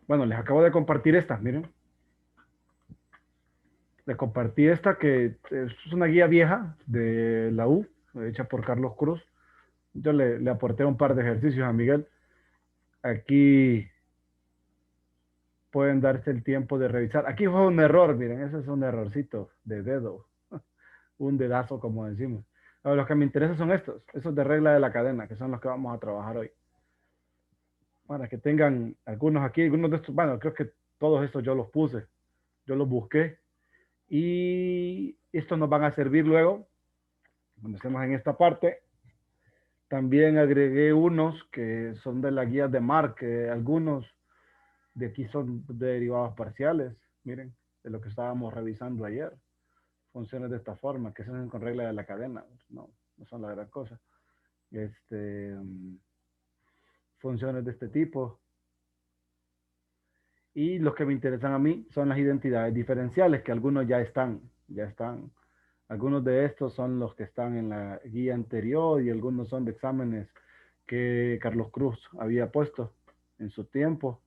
Bueno, les acabo de compartir esta, miren. Les compartí esta que es una guía vieja de la U, hecha por Carlos Cruz. Yo le aporté un par de ejercicios a Miguel. Aquí pueden darse el tiempo de revisar. Aquí fue un error, miren, ese es un errorcito de dedo, un dedazo, como decimos. Ahora, los que me interesan son estos de regla de la cadena, que son los que vamos a trabajar hoy. Para que tengan algunos aquí, algunos de estos, bueno, creo que todos estos yo los puse, yo los busqué y estos nos van a servir luego cuando estemos en esta parte. También agregué unos que son de la guía de Mark, que algunos de aquí son derivados parciales, miren, de lo que estábamos revisando ayer. Funciones de esta forma, que se hacen con regla de la cadena, no son la gran cosa. Este, funciones de este tipo. Y los que me interesan a mí son las identidades diferenciales, que algunos ya están. Algunos de estos son los que están en la guía anterior y algunos son de exámenes que Carlos Cruz había puesto en su tiempo.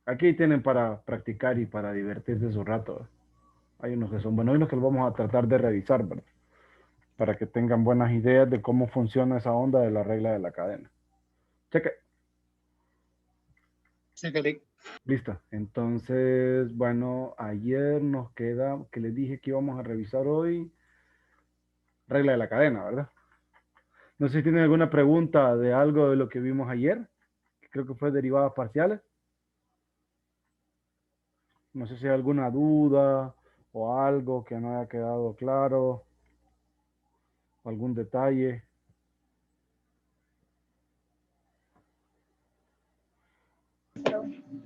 Aquí tienen para practicar y para divertirse su rato. Hay unos que son buenos, hay unos que los vamos a tratar de revisar, ¿verdad? Para que tengan buenas ideas de cómo funciona esa onda de la regla de la cadena. Cheque. Sí, Eric. Listo. Entonces, bueno, ayer nos queda, que les dije que íbamos a revisar hoy, regla de la cadena, ¿verdad? No sé si tienen alguna pregunta de algo de lo que vimos ayer. Creo que fue derivadas parciales. No sé si hay alguna duda o algo que no haya quedado claro, o algún detalle.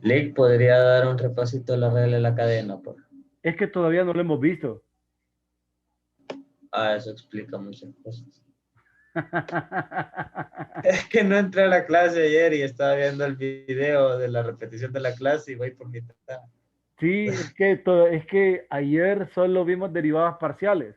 Lick podría dar un repasito de la regla de la cadena, por. Es que todavía no lo hemos visto. Ah, eso explica muchas cosas. Es que no entré a la clase ayer y estaba viendo el video de la repetición de la clase y voy por mitad. Sí, es que ayer solo vimos derivadas parciales.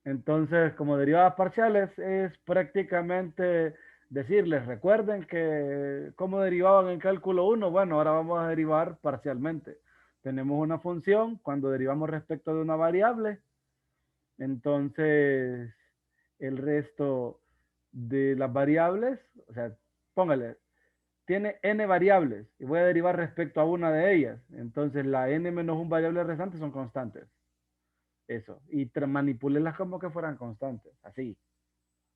Entonces, como derivadas parciales es prácticamente decirles, recuerden que cómo derivaban en cálculo uno, bueno, ahora vamos a derivar parcialmente. Tenemos una función, cuando derivamos respecto de una variable, entonces el resto de las variables, o sea, póngale, tiene n variables y voy a derivar respecto a una de ellas. Entonces la n menos un variable restante son constantes. Eso. Y manipulenlas como que fueran constantes. Así.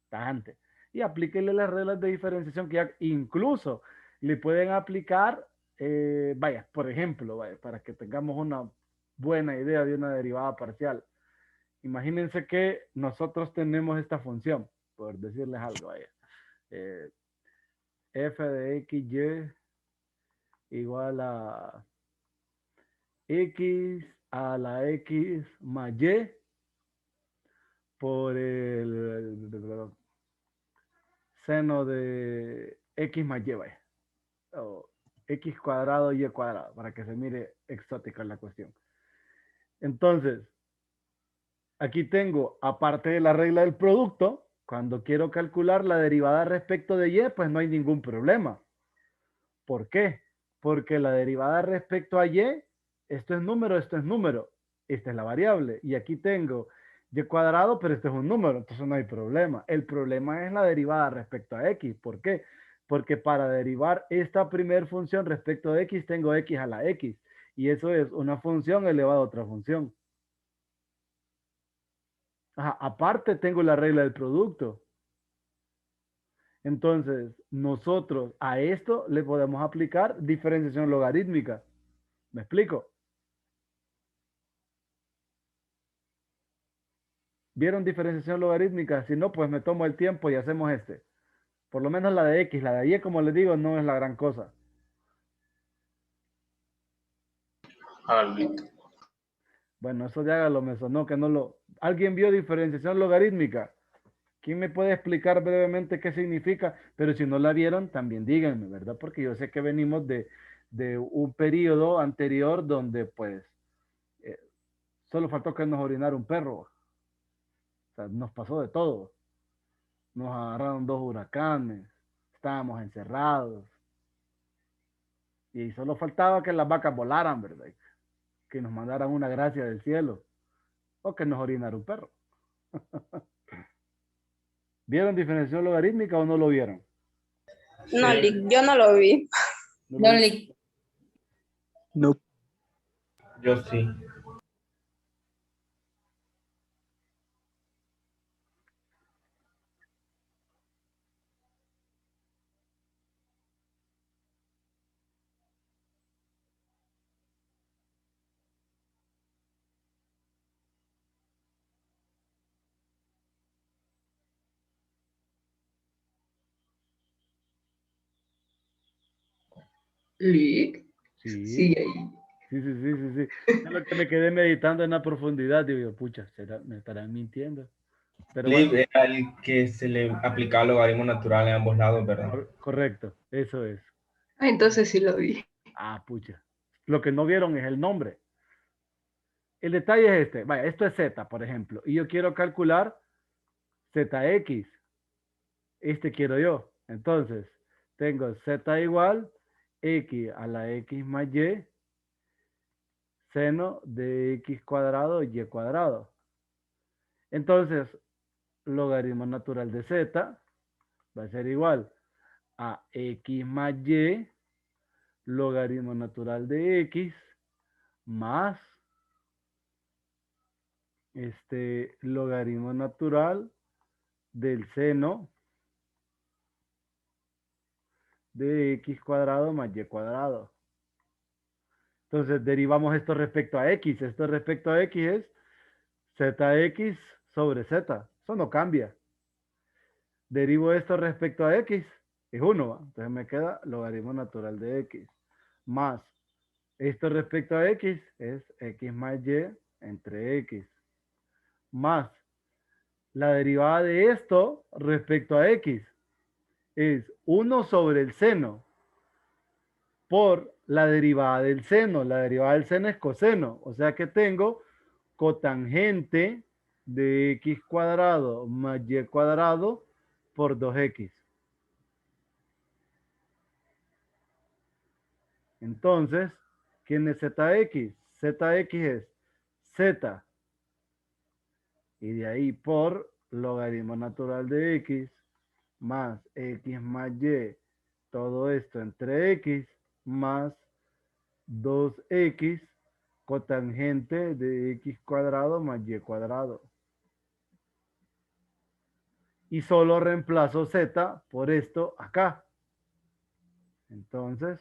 Tajante. Y aplíquenle las reglas de diferenciación que ya incluso le pueden aplicar, vaya, por ejemplo, vaya, para que tengamos una buena idea de una derivada parcial. Imagínense que nosotros tenemos esta función, por decirles algo, vaya. Eh, f de x, y igual a x a la x más y por el seno de x más y, vaya. O x cuadrado y cuadrado, para que se mire exótica la cuestión. Entonces, aquí tengo, aparte de la regla del producto, cuando quiero calcular la derivada respecto de y, pues no hay ningún problema. ¿Por qué? Porque la derivada respecto a y, esto es número, esta es la variable. Y aquí tengo y cuadrado, pero este es un número, entonces no hay problema. El problema es la derivada respecto a x. ¿Por qué? Porque para derivar esta primera función respecto de x, tengo x a la x. Y eso es una función elevada a otra función. Ajá, aparte tengo la regla del producto. Entonces, nosotros a esto le podemos aplicar diferenciación logarítmica. ¿Me explico? ¿Vieron diferenciación logarítmica? Si no, pues me tomo el tiempo y hacemos este. Por lo menos la de X, la de Y, como les digo, no es la gran cosa. Bueno, eso de hágalo me sonó que no lo... ¿Alguien vio diferenciación logarítmica? ¿Quién me puede explicar brevemente qué significa? Pero si no la vieron, también díganme, ¿verdad? Porque yo sé que venimos de un periodo anterior donde pues eh, solo faltó que nos orinara un perro. O sea, nos pasó de todo. Nos agarraron dos huracanes. estábamos encerrados. Y solo faltaba que las vacas volaran, ¿verdad? Que nos mandaran una gracia del cielo. O que nos orinara un perro. ¿Vieron diferenciación logarítmica o no lo vieron? No, Sí. yo no lo vi. ¿No lo No, vi? Lick. No. Yo sí. Lick. Sí. Sigue ahí. Sí. Es lo que me quedé meditando en la profundidad. Digo, yo, pucha, ¿me estarán mintiendo? Pero bueno, Lip era el que se le aplicaba logaritmo natural en ambos lados, ¿verdad? correcto, eso es. Ah, entonces sí lo vi. Ah, pucha. Lo que no vieron es el nombre. El detalle es este. Vaya, esto es Z, por ejemplo. Y yo quiero calcular ZX. Este quiero yo. Entonces, tengo Z igual X a la X más Y seno de X cuadrado Y cuadrado. Entonces, logaritmo natural de Z va a ser igual a X más Y logaritmo natural de X más logaritmo natural del seno de X cuadrado más Y cuadrado. Entonces derivamos esto respecto a X. Esto respecto a X es ZX sobre Z. Eso no cambia. Derivo esto respecto a X. Es 1. Entonces me queda logaritmo natural de X. Más esto respecto a X es X más Y entre X. Más la derivada de esto respecto a X es 1 sobre el seno por la derivada del seno. La derivada del seno es coseno. O sea que tengo cotangente de X cuadrado más Y cuadrado por 2X. Entonces, ¿quién es ZX? ZX es Z. Y de ahí por logaritmo natural de X más X más Y. Todo esto entre X más 2X cotangente de X cuadrado más Y cuadrado. Y solo reemplazo Z por esto acá. Entonces,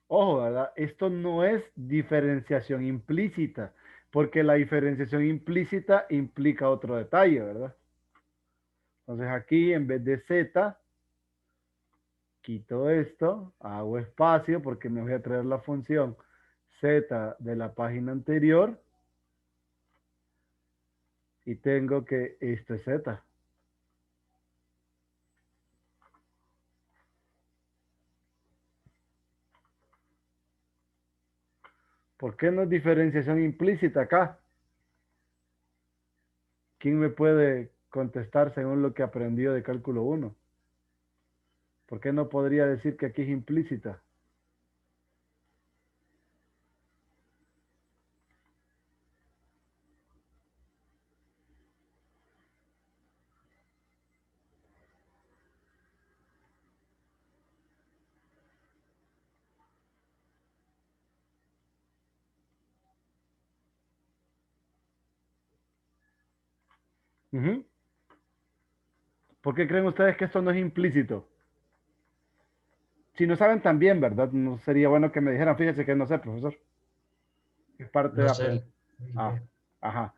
ojo, ¿verdad? Esto no es diferenciación implícita, porque la diferenciación implícita implica otro detalle, ¿verdad? Entonces aquí en vez de Z, quito esto, hago espacio porque me voy a traer la función Z de la página anterior y tengo que esto es Z. ¿Por qué no es diferenciación implícita acá? ¿Quién me puede contestar según lo que aprendió de cálculo 1? ¿Por qué no podría decir que aquí es implícita? Ujú. ¿Por qué creen ustedes que esto no es implícito? Si no saben también, ¿verdad? No sería bueno que me dijeran, fíjese que no sé, profesor. Es parte No de sé. aprender. Ah, ajá.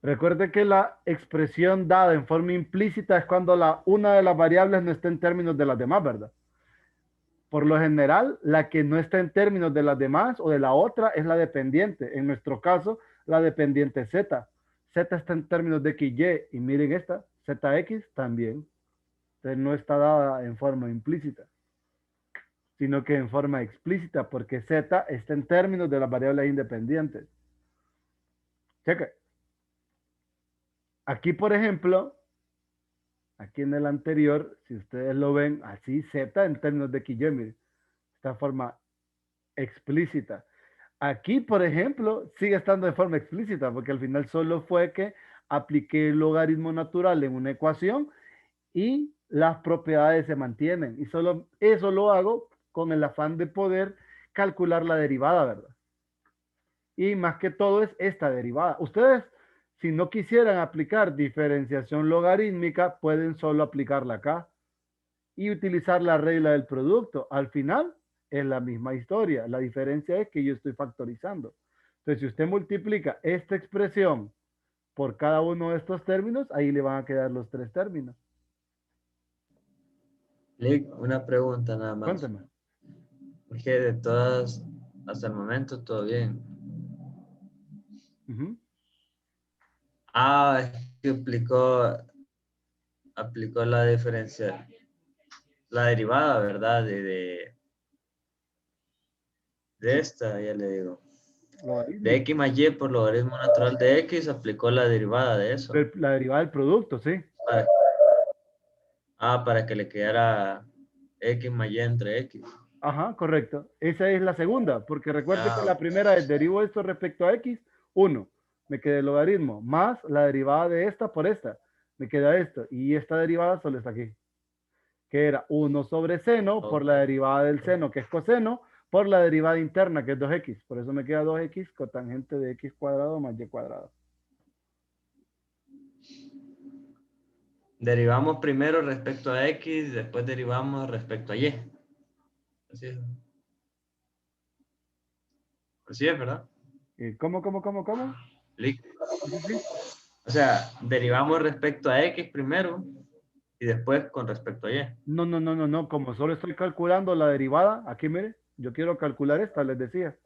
Recuerde que la expresión dada en forma implícita es cuando una de las variables no está en términos de las demás, ¿verdad? Por lo general, la que no está en términos de las demás o de la otra es la dependiente. En nuestro caso, la dependiente Z. Z está en términos de X, Y. Y miren esta, ZX también. Entonces no está dada en forma implícita, sino que en forma explícita, porque Z está en términos de las variables independientes. Cheque. Aquí, por ejemplo, aquí en el anterior, si ustedes lo ven, así Z en términos de XY, miren, esta forma explícita. Aquí, por ejemplo, sigue estando de forma explícita, porque al final solo fue que apliqué el logaritmo natural en una ecuación y las propiedades se mantienen. Y solo eso lo hago con el afán de poder calcular la derivada, ¿verdad? Y más que todo es esta derivada. Ustedes, si no quisieran aplicar diferenciación logarítmica, pueden solo aplicarla acá y utilizar la regla del producto. Al final es la misma historia. La diferencia es que yo estoy factorizando. Entonces, si usted multiplica esta expresión por cada uno de estos términos, ahí le van a quedar los tres términos. Lick, una pregunta nada más. Cuéntame. Porque de todas, hasta el momento todo bien. Ujú. Ah, es que aplicó la diferencia, la derivada, ¿verdad? De esta, ya le digo. De Logarítmica. X más Y por logaritmo natural de X, aplicó la derivada de eso. La derivada del producto, sí. Para, para que le quedara X más Y entre X. Ajá, correcto. Esa es la segunda, porque recuerde que Ah, la primera es derivo esto respecto a x, 1. Me queda el logaritmo, más la derivada de esta por esta. Me queda esto. Y esta derivada solo está aquí, que era 1 sobre seno por ok. la derivada del seno, que es coseno, por la derivada interna, que es 2x. Por eso me queda 2x cotangente de x cuadrado más y cuadrado. Derivamos primero respecto a X, después derivamos respecto a Y. Así es. Así es, ¿verdad? ¿Cómo? Lic. Sí, sí, sí. O sea, derivamos respecto a X primero y después con respecto a Y. No. Como solo estoy calculando la derivada, aquí mire, yo quiero calcular esta, les decía.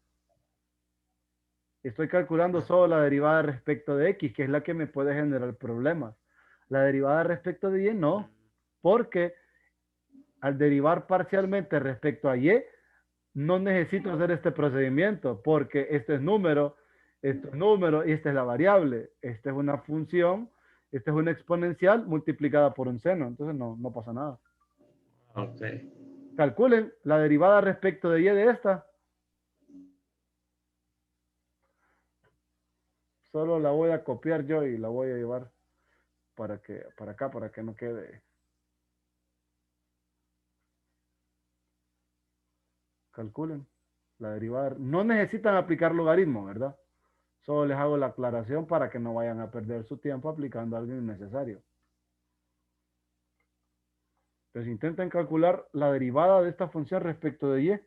Estoy calculando solo la derivada respecto de x, que es la que me puede generar problemas. La derivada respecto de y no, porque al derivar parcialmente respecto a y, no necesito hacer este procedimiento, porque este es número y esta es la variable. Esta es una función, esta es una exponencial multiplicada por un seno, entonces no pasa nada. Ok. Calculen la derivada respecto de y de esta. Solo la voy a copiar yo y la voy a llevar para acá, para que no quede. Calculen la derivada. No necesitan aplicar logaritmo, ¿verdad? Solo les hago la aclaración para que no vayan a perder su tiempo aplicando algo innecesario. Entonces intenten calcular la derivada de esta función respecto de y.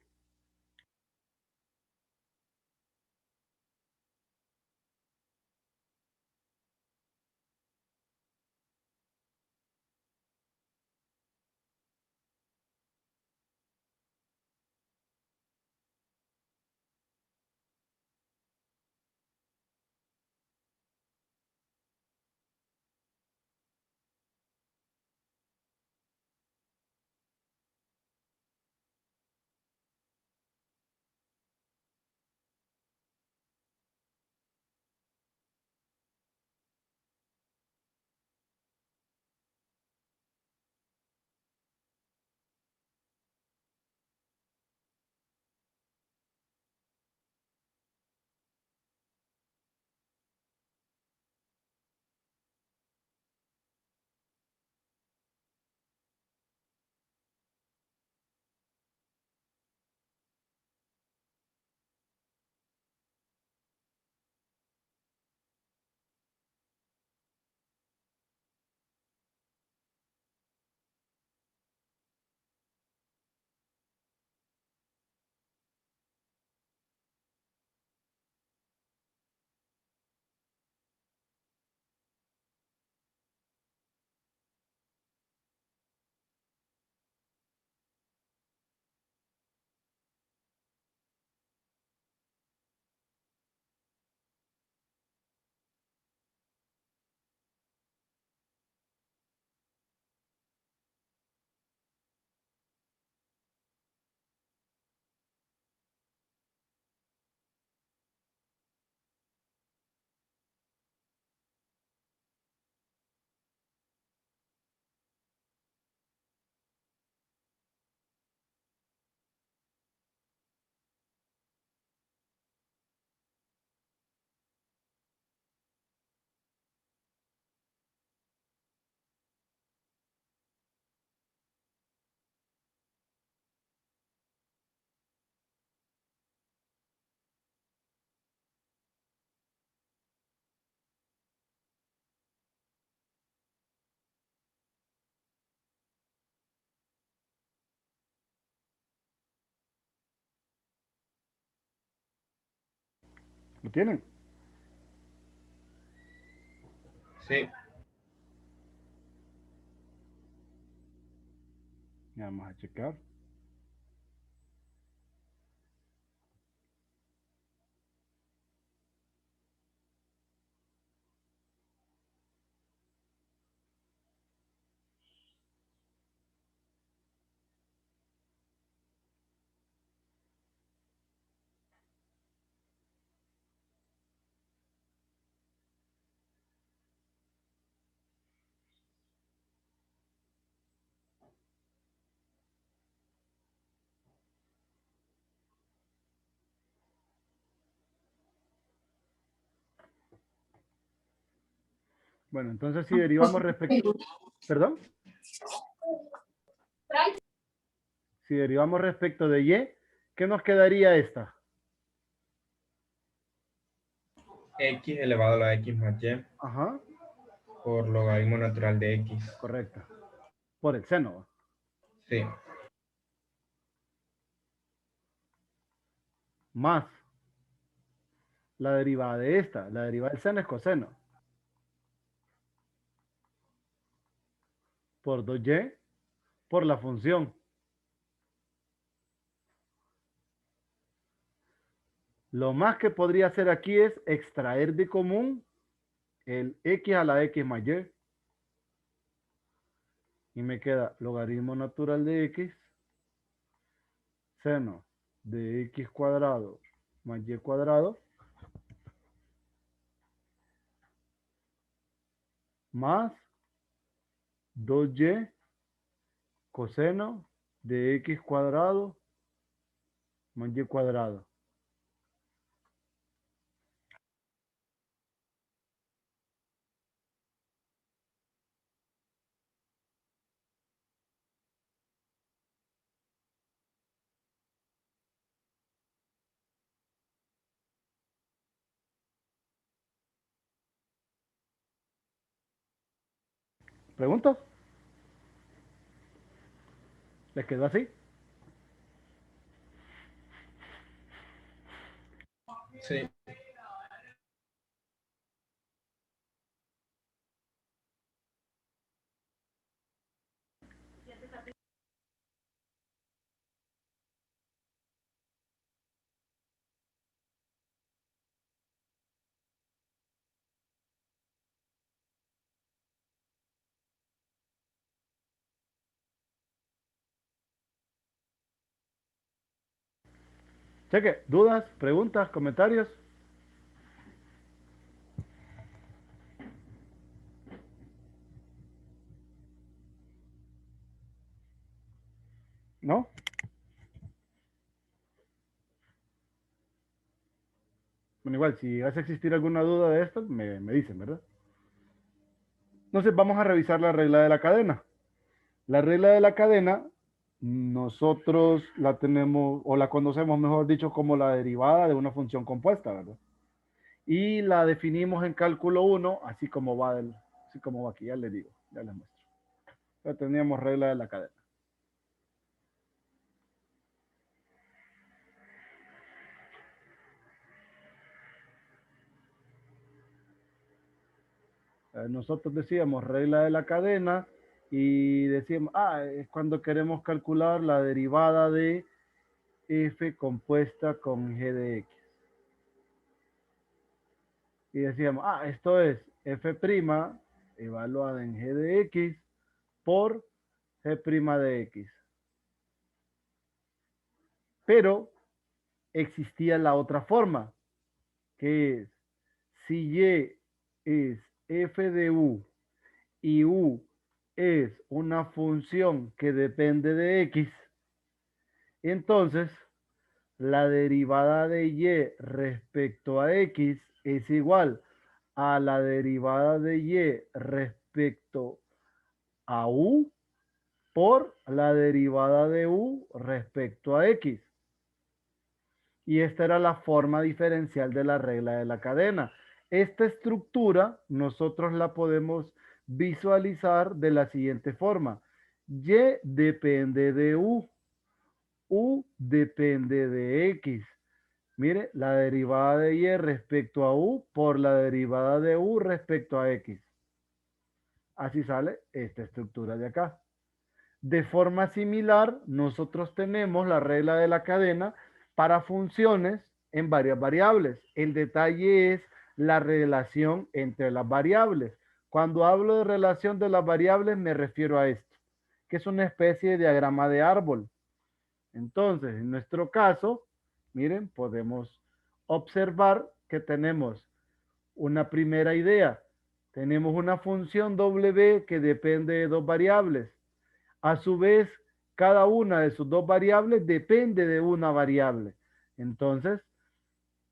¿Lo tienen? Sí. Ya vamos a checar. Bueno, entonces si derivamos respecto... ¿Perdón? Si derivamos respecto de y, ¿qué nos quedaría esta? X elevado a la X más Y Ajá, por logaritmo natural de X. correcto. Por el seno. ¿Va? Sí. Más la derivada de esta. La derivada del seno es coseno. Por 2y por la función. Lo más que podría hacer aquí es extraer de común el x a la x más y. Y me queda logaritmo natural de x, seno de x cuadrado más y cuadrado, más 2y coseno de x cuadrado más y cuadrado. ¿Preguntas? ¿Les quedó así? Sí. Cheque, ¿dudas, preguntas, comentarios? ¿No? Bueno, igual, si hace existir alguna duda de esto, me dicen, ¿verdad? Entonces vamos a revisar la regla de la cadena. La regla de la cadena, nosotros la tenemos, o la conocemos, mejor dicho, como la derivada de una función compuesta, ¿verdad? Y la definimos en cálculo 1, así como va, así como va aquí, ya les digo, ya les muestro. Ya teníamos regla de la cadena. Nosotros decíamos regla de la cadena y decíamos, es cuando queremos calcular la derivada de f compuesta con g de x. Y decíamos, esto es f' evaluada en g de x por g' de x. Pero existía la otra forma, que es, si y es f de u y u es una función que depende de x, entonces la derivada de y respecto a x es igual a la derivada de y respecto a u por la derivada de u respecto a x. Y esta era la forma diferencial de la regla de la cadena. Esta estructura nosotros la podemos visualizar de la siguiente forma. Y depende de u depende de x. Mire, la derivada de y respecto a u por la derivada de u respecto a x. Así sale esta estructura de acá. De forma similar, nosotros tenemos la regla de la cadena para funciones en varias variables. El detalle es la relación entre las variables. Cuando hablo de relación de las variables, me refiero a esto, que es una especie de diagrama de árbol. Entonces, en nuestro caso, miren, podemos observar que tenemos una primera idea. Tenemos una función W que depende de dos variables. A su vez, cada una de sus dos variables depende de una variable. Entonces,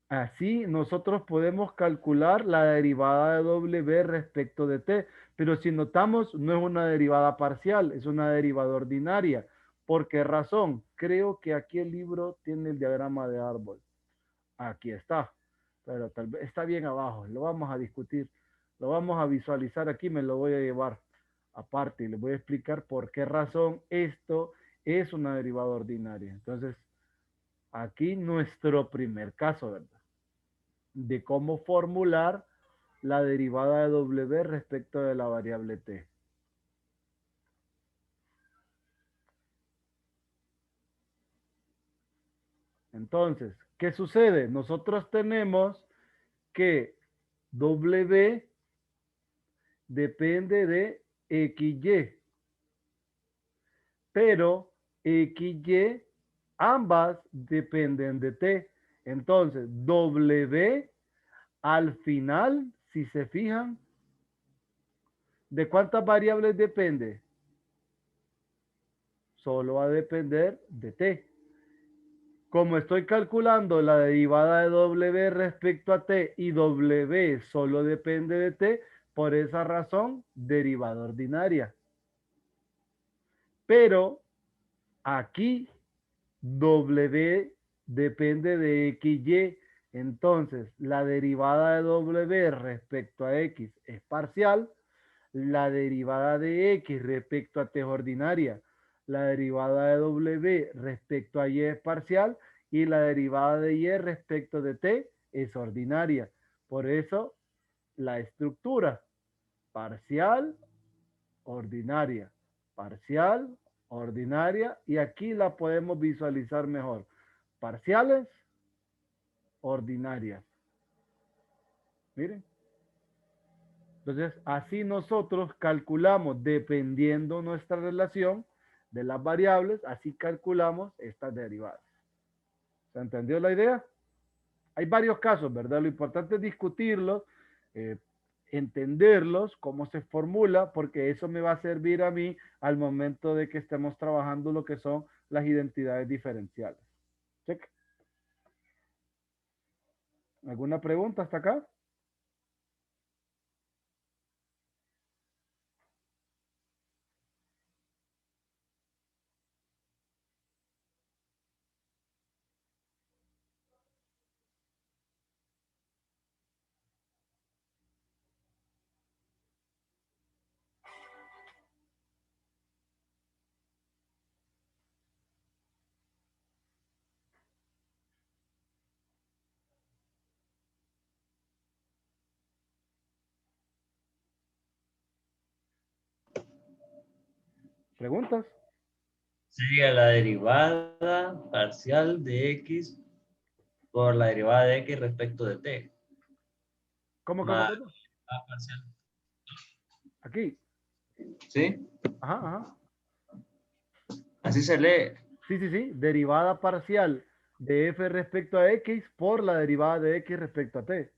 así nosotros podemos calcular la derivada de W respecto de t, pero si notamos, no es una derivada parcial, es una derivada ordinaria. ¿Por qué razón? Creo que aquí el libro tiene el diagrama de árbol. Aquí está, pero tal vez está bien abajo, lo vamos a discutir, lo vamos a visualizar aquí, me lo voy a llevar aparte y les voy a explicar por qué razón esto es una derivada ordinaria. Entonces, aquí nuestro primer caso, ¿verdad? De cómo formular la derivada de W respecto de la variable t. Entonces, ¿qué sucede? Nosotros tenemos que W depende de XY, pero XY ambas dependen de T. Entonces, W al final, si se fijan, ¿de cuántas variables depende? Solo va a depender de T. Como estoy calculando la derivada de W respecto a T y W solo depende de T, por esa razón, derivada ordinaria. Pero aquí W depende de XY. Entonces, la derivada de W respecto a X es parcial. La derivada de X respecto a T es ordinaria. La derivada de W respecto a Y es parcial. Y la derivada de Y respecto de T es ordinaria. Por eso, la estructura parcial, ordinaria, parcial, ordinaria, y aquí la podemos visualizar mejor. Parciales, ordinarias. Miren. Entonces, así nosotros calculamos, dependiendo nuestra relación de las variables, así calculamos estas derivadas. ¿Se entendió la idea? Hay varios casos, ¿verdad? Lo importante es discutirlos, eh, entenderlos, cómo se formula, porque eso me va a servir a mí al momento de que estemos trabajando lo que son las identidades diferenciales. Check. ¿Alguna pregunta hasta acá? ¿Preguntas? Sería la derivada parcial de X por la derivada de X respecto de T. ¿Cómo, cómo, Más cómo? A parcial. Aquí. ¿Sí? Ajá, ajá. Así se lee. Sí, sí, sí. Derivada parcial de f respecto a x por la derivada de x respecto a t.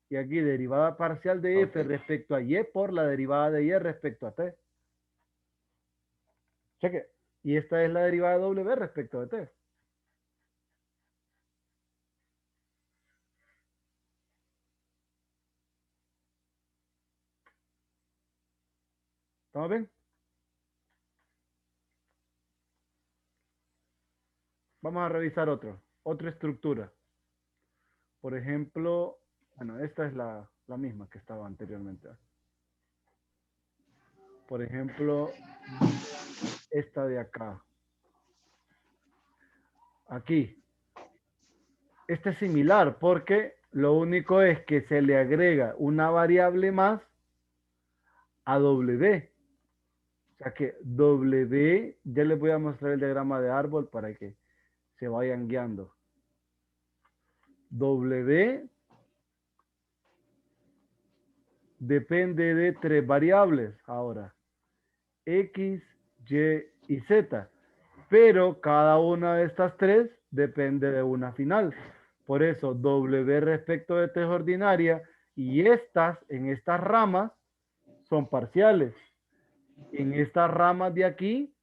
Y aquí derivada parcial de f Ok. respecto a y por la derivada de y respecto a t. Cheque. Y esta es la derivada de w respecto de t. ¿Estamos bien? Vamos a revisar otra estructura. Por ejemplo, bueno, esta es la misma que estaba anteriormente. Por ejemplo, esta de acá. Aquí. Este es similar porque lo único es que se le agrega una variable más a W. O sea que W, ya les voy a mostrar el diagrama de árbol para que se vayan guiando. W depende de 3 variables ahora. X, Y y Z. Pero cada una de estas 3 depende de una final. Por eso W respecto de T es ordinaria y estas, en estas ramas, son parciales. En estas ramas de aquí,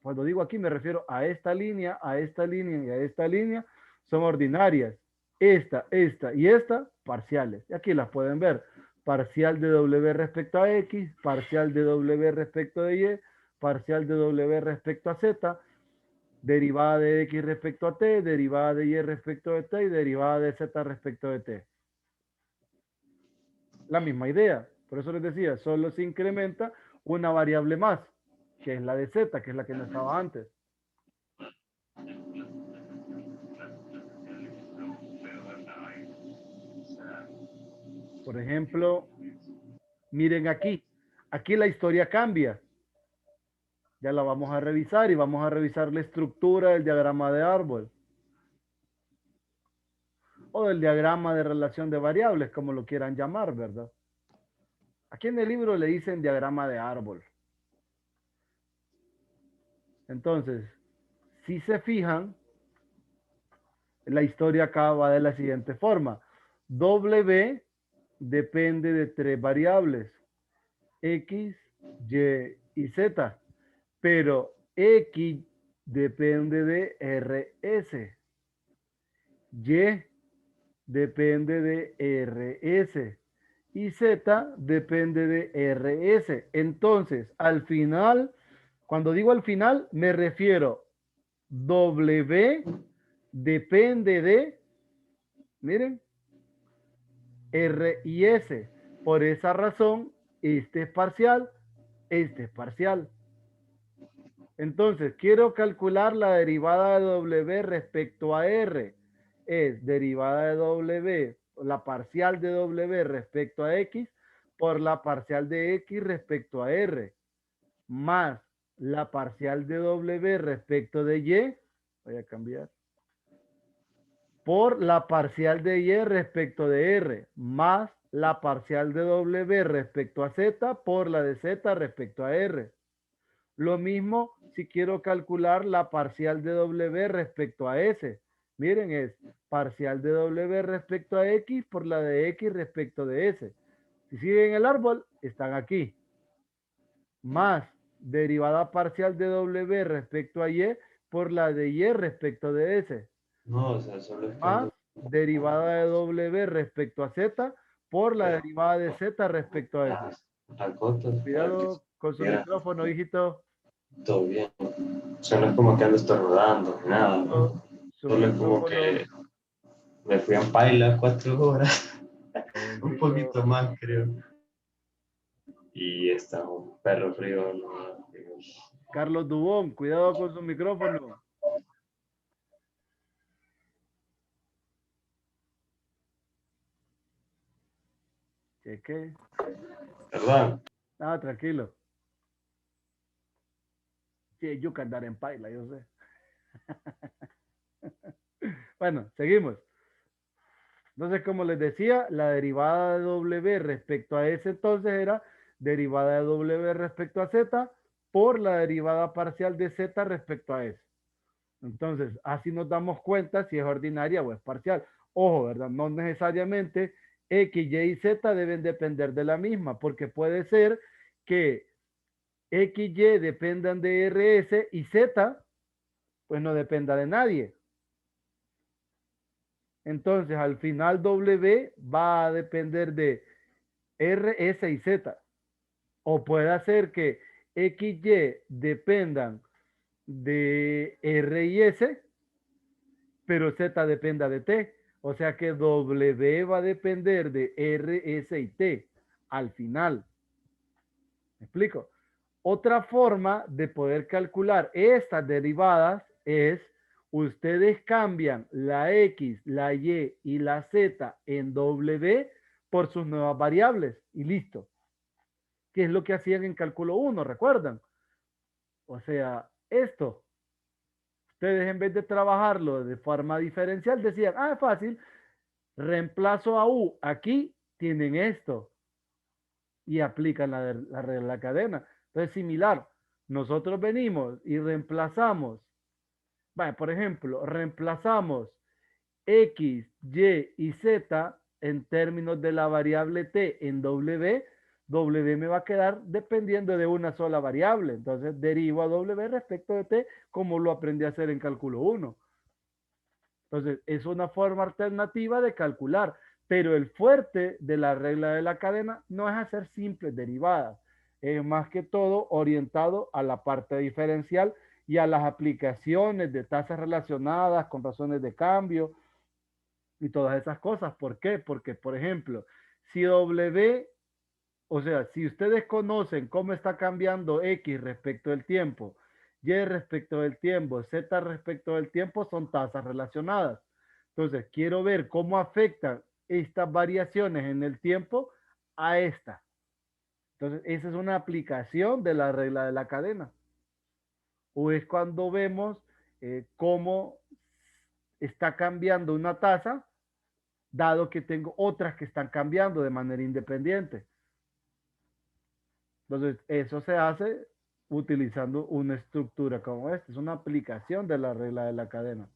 cuando digo aquí me refiero a esta línea y a esta línea, son ordinarias. Esta y esta, parciales. Y aquí las pueden ver. Parcial de W respecto a X, parcial de W respecto de Y, parcial de W respecto a Z, derivada de X respecto a T, derivada de Y respecto de T y derivada de Z respecto de T. La misma idea. Por eso les decía, solo se incrementa una variable más, que es la de Z, que es la que no estaba antes. Por ejemplo, miren aquí. Aquí la historia cambia. Ya la vamos a revisar y vamos a revisar la estructura del diagrama de árbol. O del diagrama de relación de variables, como lo quieran llamar, ¿verdad? Aquí en el libro le dicen diagrama de árbol. Entonces, si se fijan, la historia acá va de la siguiente forma. W depende de 3 variables, X, Y y Z. Pero X depende de RS. Y depende de RS. Y Z depende de RS. Entonces, al final, cuando digo al final, me refiero W depende de, miren, R y S. Por esa razón, este es parcial, este es parcial. Entonces, quiero calcular la derivada de W respecto a R. Es derivada de W, la parcial de W respecto a X por la parcial de X respecto a R, más la parcial de W respecto de Y, voy a cambiar, por la parcial de Y respecto de R, más la parcial de W respecto a Z por la de Z respecto a R. Lo mismo si quiero calcular la parcial de W respecto a S. Miren, es parcial de W respecto a X por la de X respecto de S. Si siguen el árbol, están aquí. Más derivada parcial de W respecto a Y por la de Y respecto de S. No, o sea, solo es que Más derivada de W respecto a Z por la derivada de Z respecto a S. Cuidado con su micrófono, hijito. Todo bien. O sea, no es como que ando estornudando, nada. Su Solo es como que me fui a paila 4 horas. Un poquito más, creo. Y está un perro frío. ¿No? Carlos Dubón, cuidado con su micrófono. ¿Qué? ¿Verdad? Ah, tranquilo. Sí, yo que andar en paila, yo sé. Bueno, seguimos. Entonces, como les decía, la derivada de W respecto a S entonces era derivada de W respecto a Z por la derivada parcial de Z respecto a S. Entonces, así nos damos cuenta si es ordinaria o es parcial. Ojo, ¿verdad? No necesariamente X, Y y Z deben depender de la misma, porque puede ser que X, Y dependan de RS y Z, pues no dependa de nadie. Entonces, al final W va a depender de R, S y Z. O puede ser que X, Y dependan de R y S, pero Z dependa de T. O sea que W va a depender de R, S y T al final. ¿Me explico? Otra forma de poder calcular estas derivadas es Ustedes cambian la X, la Y y la Z en W por sus nuevas variables y listo. ¿Qué es lo que hacían en cálculo 1? ¿Recuerdan? O sea, esto. Ustedes en vez de trabajarlo de forma diferencial decían, ah, es fácil, reemplazo a U. Aquí tienen esto. Y aplican la regla de la cadena. Entonces, similar. Nosotros venimos y reemplazamos. Vale, por ejemplo, reemplazamos X, Y y Z en términos de la variable T en W. W me va a quedar dependiendo de una sola variable. Entonces, derivo a W respecto de T como lo aprendí a hacer en cálculo 1. Entonces, es una forma alternativa de calcular, pero el fuerte de la regla de la cadena no es hacer simples derivadas, es más que todo orientado a la parte diferencial y a las aplicaciones de tasas relacionadas con razones de cambio y todas esas cosas. ¿Por qué? Porque, por ejemplo, si W, o sea, si ustedes conocen cómo está cambiando X respecto del tiempo, Y respecto del tiempo, Z respecto del tiempo, son tasas relacionadas. Entonces, quiero ver cómo afectan estas variaciones en el tiempo a esta. Entonces, esa es una aplicación de la regla de la cadena. O es cuando vemos cómo está cambiando una tasa, dado que tengo otras que están cambiando de manera independiente. Entonces, eso se hace utilizando una estructura como esta. Es una aplicación de la regla de la cadena.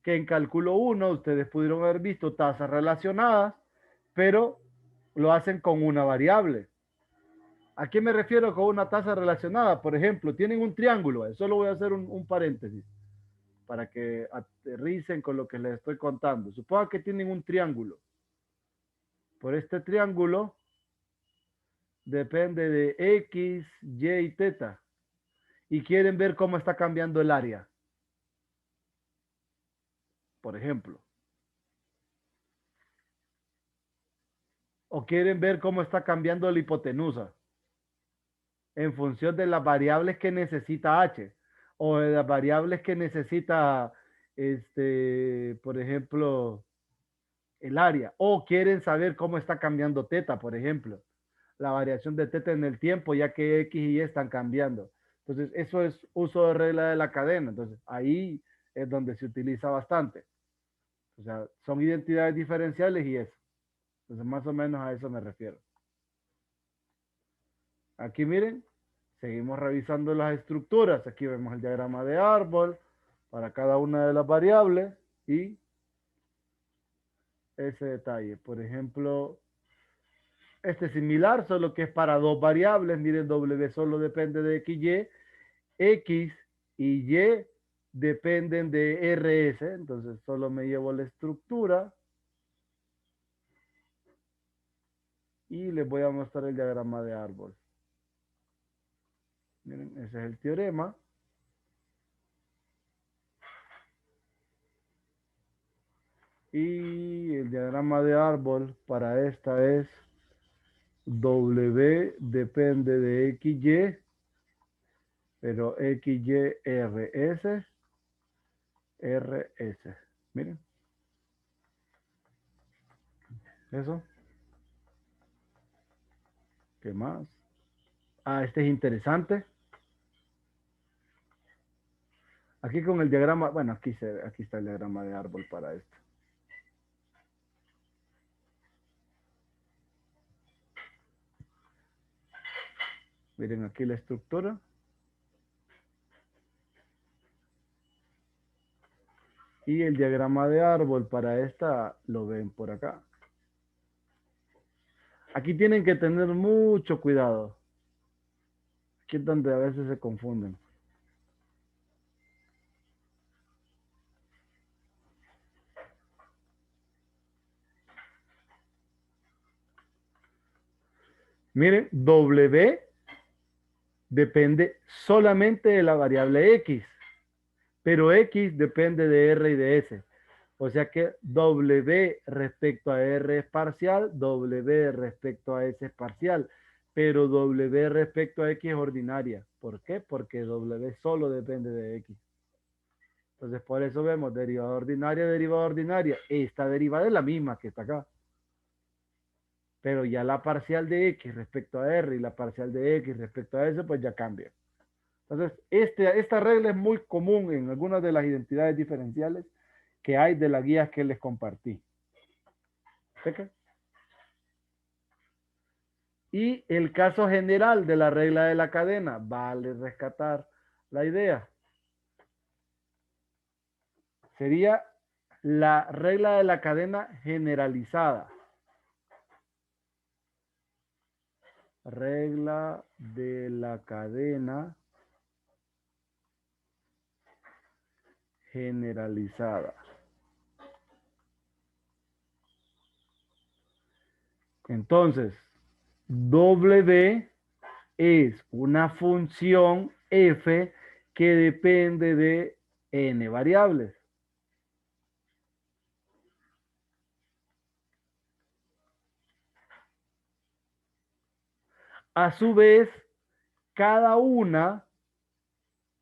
Que en cálculo 1 ustedes pudieron haber visto tasas relacionadas, pero lo hacen con una variable. ¿A qué me refiero con una tasa relacionada? Por ejemplo, tienen un triángulo. Solo voy a hacer un paréntesis para que aterricen con lo que les estoy contando. Supongan que tienen un triángulo. Por este triángulo depende de X, Y y Z. Y quieren ver cómo está cambiando el área. Por ejemplo. O quieren ver cómo está cambiando la hipotenusa. En función de las variables que necesita H. O de las variables que necesita, por ejemplo, el área. O quieren saber cómo está cambiando teta, por ejemplo. La variación de teta en el tiempo, ya que X y Y están cambiando. Entonces, eso es uso de regla de la cadena. Entonces, ahí es donde se utiliza bastante. O sea, son identidades diferenciales y eso. Entonces, más o menos a eso me refiero. Aquí miren, seguimos revisando las estructuras. Aquí vemos el diagrama de árbol para cada una de las variables y ese detalle. Por ejemplo, este es similar, solo que es para dos variables. Miren, W solo depende de X, Y. X y Y dependen de RS. Entonces, solo me llevo la estructura. Y les voy a mostrar el diagrama de árbol. Miren, ese es el teorema. Y el diagrama de árbol para esta es W depende de XY, pero XY RS, RS. Miren. Eso. ¿Qué más? Ah, este es interesante. Aquí con el diagrama, bueno, aquí está el diagrama de árbol para esto. Miren aquí la estructura. Y el diagrama de árbol para esta lo ven por acá. Aquí tienen que tener mucho cuidado. Aquí es donde a veces se confunden. Miren, W depende solamente de la variable X, pero X depende de R y de S. O sea que W respecto a R es parcial, W respecto a S es parcial, pero W respecto a X es ordinaria. ¿Por qué? Porque W solo depende de X. Entonces, por eso vemos derivada ordinaria. Esta derivada es la misma que está acá. Pero ya la parcial de X respecto a R y la parcial de X respecto a S, pues ya cambia. Entonces, esta regla es muy común en algunas de las identidades diferenciales que hay de las guías que les compartí. ¿Checa? Y el caso general de la regla de la cadena, vale rescatar la idea. Sería la regla de la cadena generalizada. Regla de la cadena generalizada. Entonces, W es una función f que depende de n variables. A su vez, cada una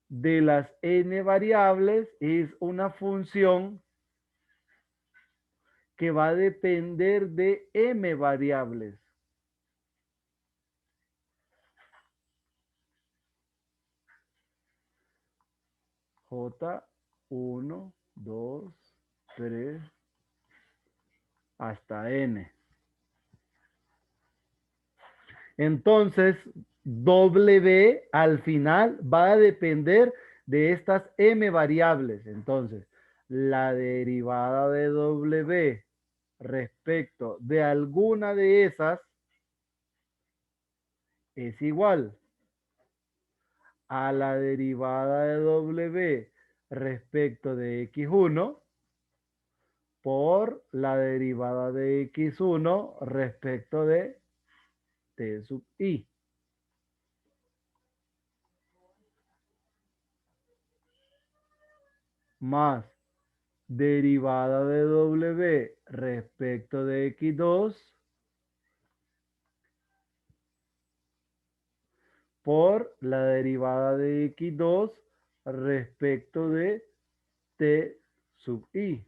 de las n variables es una función que va a depender de m variables. J1, 2, 3, hasta n. Entonces, W al final va a depender de estas m variables. Entonces, la derivada de W respecto de alguna de esas es igual a la derivada de W respecto de X1 por la derivada de X1 respecto de T sub I. Más derivada de W respecto de X2 por la derivada de X2 respecto de T sub I.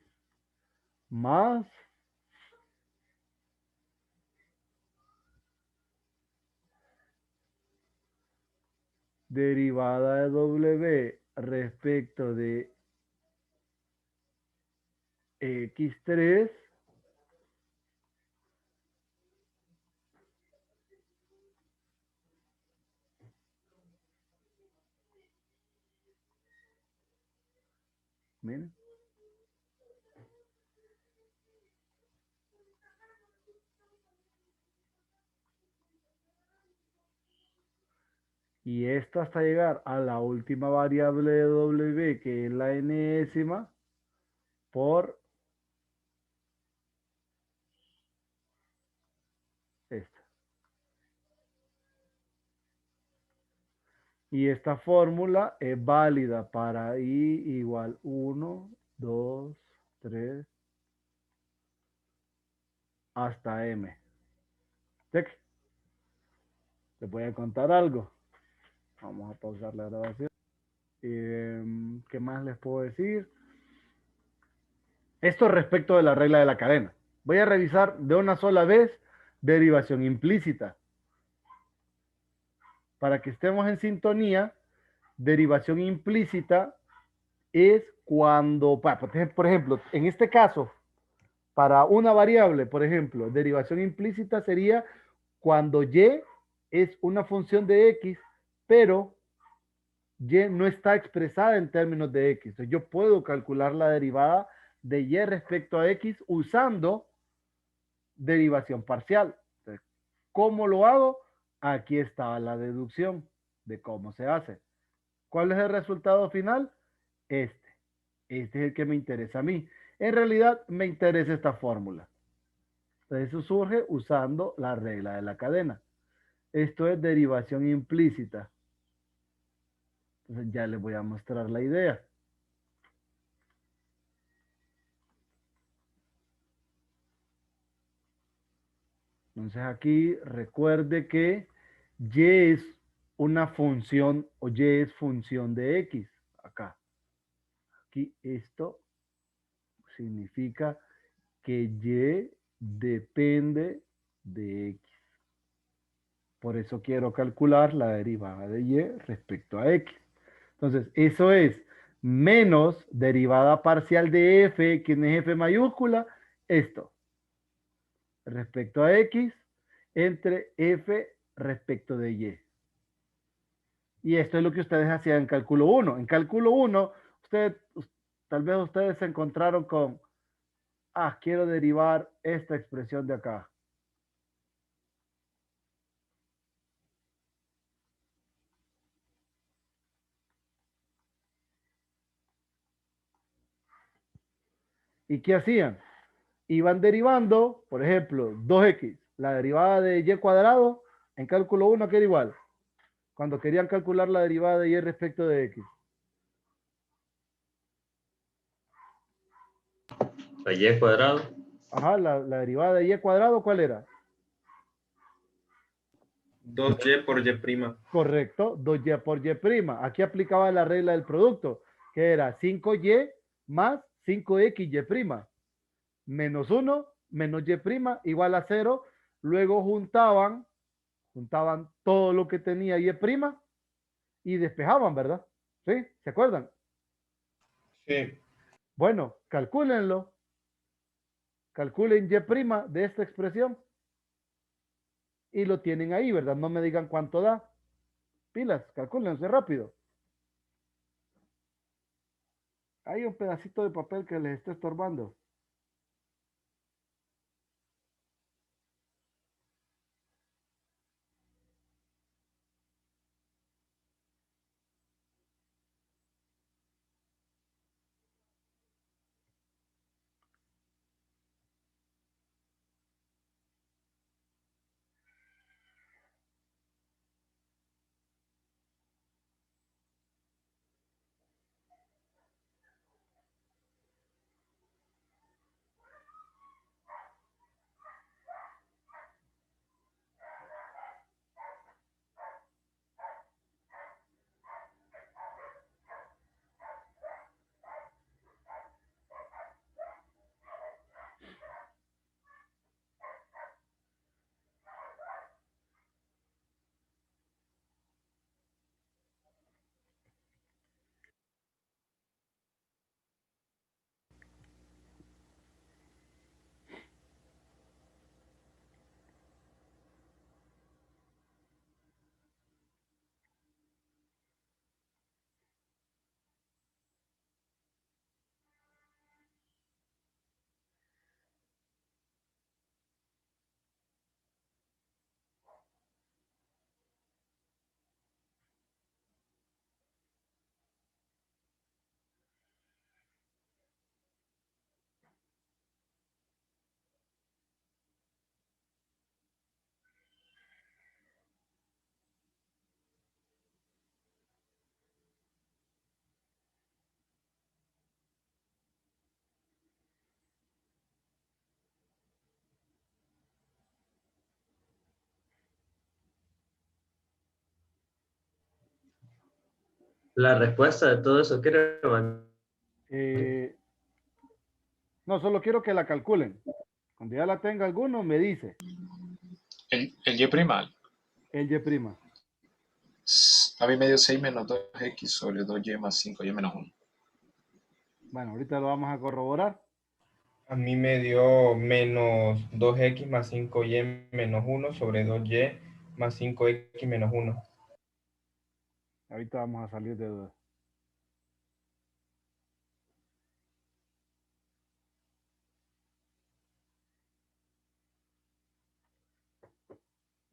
Más derivada de W respecto de X3 miren, y esto hasta llegar a la última variable de W, que es la enésima, por esta. Y esta fórmula es válida para I igual 1, 2, 3, hasta M. Check. Les voy a contar algo. Vamos a pausar la grabación. ¿Qué más les puedo decir? Esto respecto de la regla de la cadena. Voy a revisar de una sola vez derivación implícita. Para que estemos en sintonía, derivación implícita es cuando, por ejemplo, en este caso, para una variable, por ejemplo, derivación implícita sería cuando y es una función de x, pero y no está expresada en términos de x. Entonces yo puedo calcular la derivada de y respecto a x usando derivación parcial. Entonces, ¿cómo lo hago? Aquí está la deducción de cómo se hace. ¿Cuál es el resultado final? Este. Este es el que me interesa a mí. En realidad me interesa esta fórmula. Entonces eso surge usando la regla de la cadena. Esto es derivación implícita. Entonces ya les voy a mostrar la idea. Entonces aquí recuerde que y es una función o y es función de x. Acá. aquí esto significa que y depende de x. Por eso quiero calcular la derivada de y respecto a x. Entonces, eso es menos derivada parcial de f, que es f mayúscula, esto, respecto a x, entre f respecto de y. Y esto es lo que ustedes hacían en cálculo 1. En cálculo 1, tal vez ustedes se encontraron con, quiero derivar esta expresión de acá. ¿Y qué hacían? Iban derivando, por ejemplo, 2x, la derivada de y cuadrado, en cálculo 1, que era igual. Cuando querían calcular la derivada de y respecto de x. La y cuadrado. Ajá, la derivada de y cuadrado, ¿cuál era? 2y por y prima. Correcto, 2y por y prima. Aquí aplicaba la regla del producto, que era 5y más 5xy prima, menos 1, menos y prima, igual a 0. Luego juntaban todo lo que tenía y prima y despejaban, ¿verdad? ¿Sí? ¿Se acuerdan? Sí. Bueno, calcúlenlo. Calculen y prima de esta expresión. Y lo tienen ahí, ¿verdad? No me digan cuánto da. Pilas, calcúlense rápido. Hay un pedacito de papel que les está estorbando. La respuesta de todo eso, creo. No, solo quiero que la calculen. Cuando ya la tenga alguno, me dice. El y prima. El y prima. A mí me dio 6 menos 2x sobre 2y más 5y menos 1. Bueno, ahorita lo vamos a corroborar. A mí me dio menos 2x más 5y menos 1 sobre 2y más 5x menos 1. Ahorita vamos a salir de duda.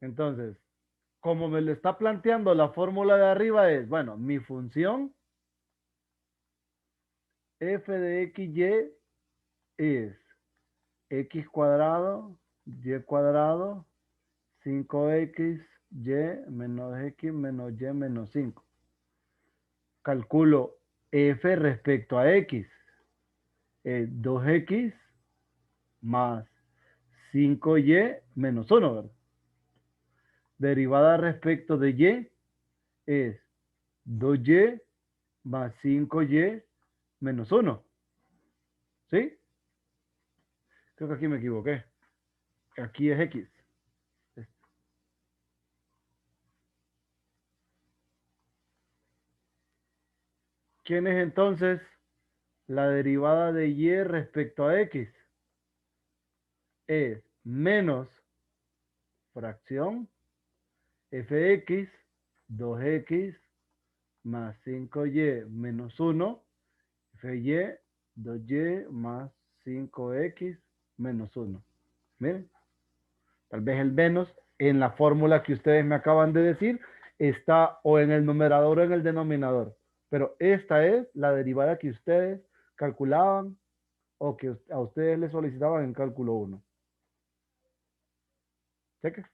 Entonces, como me lo está planteando la fórmula de arriba es, bueno, mi función f de xy es x cuadrado, y cuadrado, 5xy menos x menos y menos 5. Calculo f respecto a x. 2x más 5y menos 1, ¿verdad? Derivada respecto de y es 2y más 5y menos 1. ¿Sí? Creo que aquí me equivoqué. Aquí es X. ¿Quién es entonces la derivada de Y respecto a X? Es menos fracción fx 2x más 5y menos 1, fy 2y más 5x menos 1. Miren, tal vez el menos en la fórmula que ustedes me acaban de decir está o en el numerador o en el denominador. Pero esta es la derivada que ustedes calculaban o que a ustedes les solicitaban en cálculo 1. Cheque.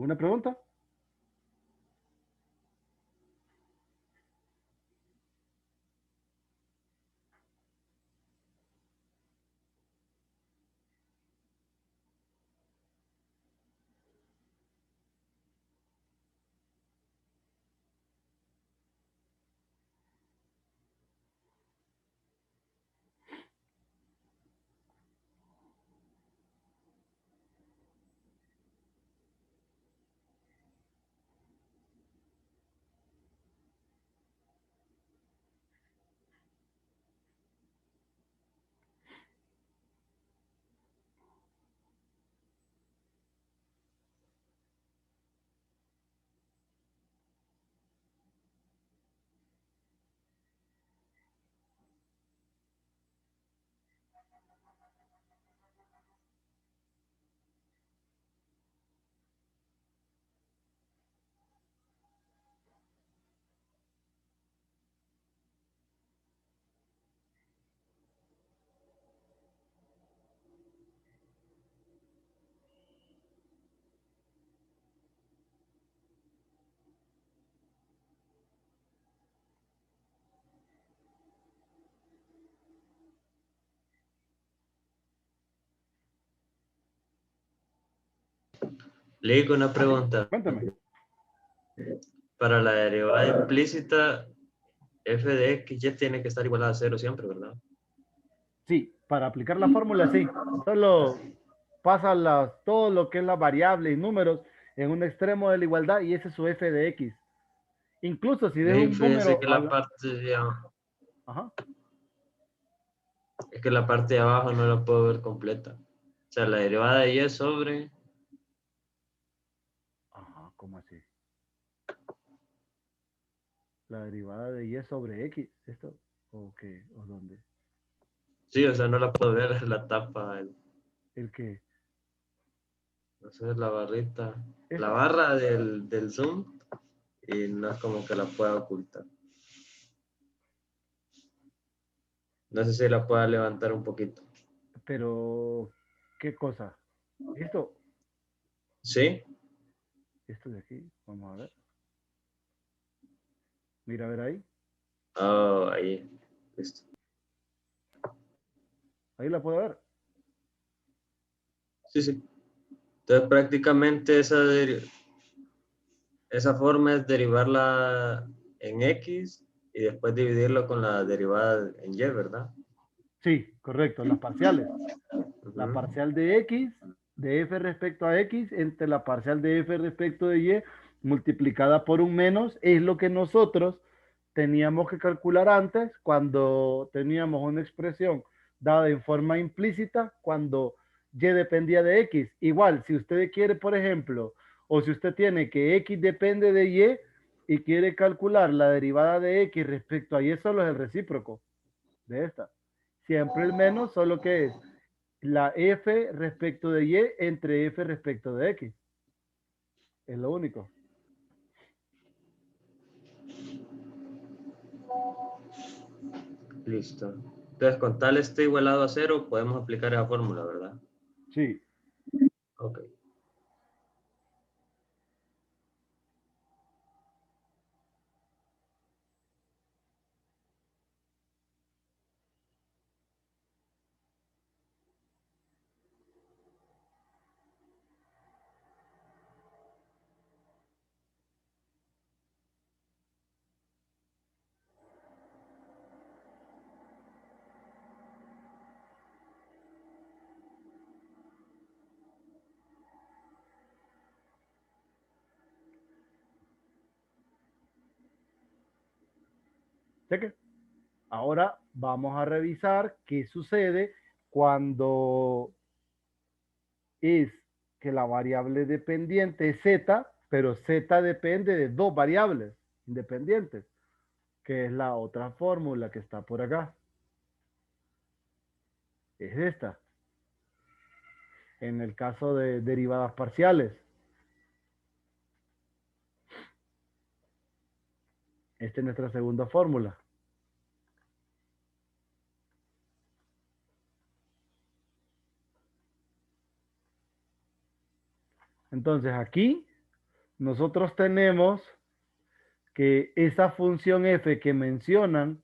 ¿Alguna pregunta? Le digo una pregunta. Cuéntame. Para la derivada implícita, f de x ya tiene que estar igual a 0 siempre, ¿verdad? Sí, para aplicar la fórmula, sí. Solo pasa todo lo que es la variable y números en un extremo de la igualdad y ese es su f de x. Incluso si dejo un Fíjense número que a la parte de, Ajá. es que la parte de abajo no la puedo ver completa. O sea, la derivada de y sobre, Ajá, ¿cómo así? La derivada de y sobre x, ¿esto? ¿O qué? ¿O dónde? sí, o sea, no la puedo ver, la tapa, ¿El qué? no sé, la barrita, la ¿Esta? barra del Zoom, y no es como que la pueda ocultar. No sé si la pueda levantar un poquito. Pero, ¿qué cosa? ¿Esto? ¿Sí? ¿Esto de aquí? Vamos a ver. Mira, a ver ahí. Oh, ahí. Listo. Ahí la puedo ver. Sí, sí. Entonces, prácticamente esa forma es derivarla en X y después dividirlo con la derivada en Y, ¿verdad? Sí, correcto, las parciales. La Ujú. parcial de x, de f respecto a x, entre la parcial de f respecto de y, multiplicada por un menos, es lo que nosotros teníamos que calcular antes cuando teníamos una expresión dada en forma implícita, cuando y dependía de x. Igual, si usted quiere, por ejemplo, o si usted tiene que x depende de y quiere calcular la derivada de x respecto a y, solo es el recíproco de esta. Siempre el menos, solo que es la f respecto de y entre f respecto de x. Es lo único. Listo. Entonces, con tal esté igualado a 0, podemos aplicar esa fórmula, ¿verdad? Sí. Ok. Cheque. Ahora vamos a revisar qué sucede cuando es que la variable dependiente es z, pero z depende de dos variables independientes, que es la otra fórmula que está por acá. Es esta. En el caso de derivadas parciales. Esta es nuestra segunda fórmula. Entonces aquí nosotros tenemos que esa función f que mencionan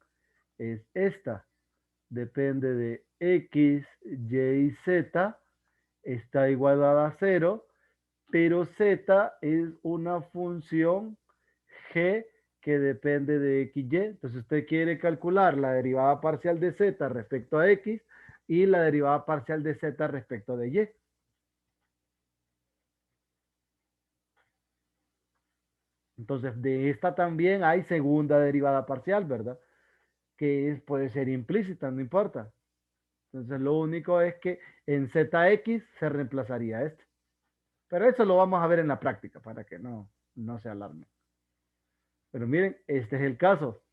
es esta. Depende de x, y y z, está igualada a 0, pero z es una función g que depende de x, y. Entonces usted quiere calcular la derivada parcial de z respecto a x y la derivada parcial de z respecto de y. Entonces, de esta también hay segunda derivada parcial, ¿verdad? Puede ser implícita, no importa. Entonces, lo único es que en zx se reemplazaría esto. Pero eso lo vamos a ver en la práctica para que no se alarmen. Pero miren, este es el caso.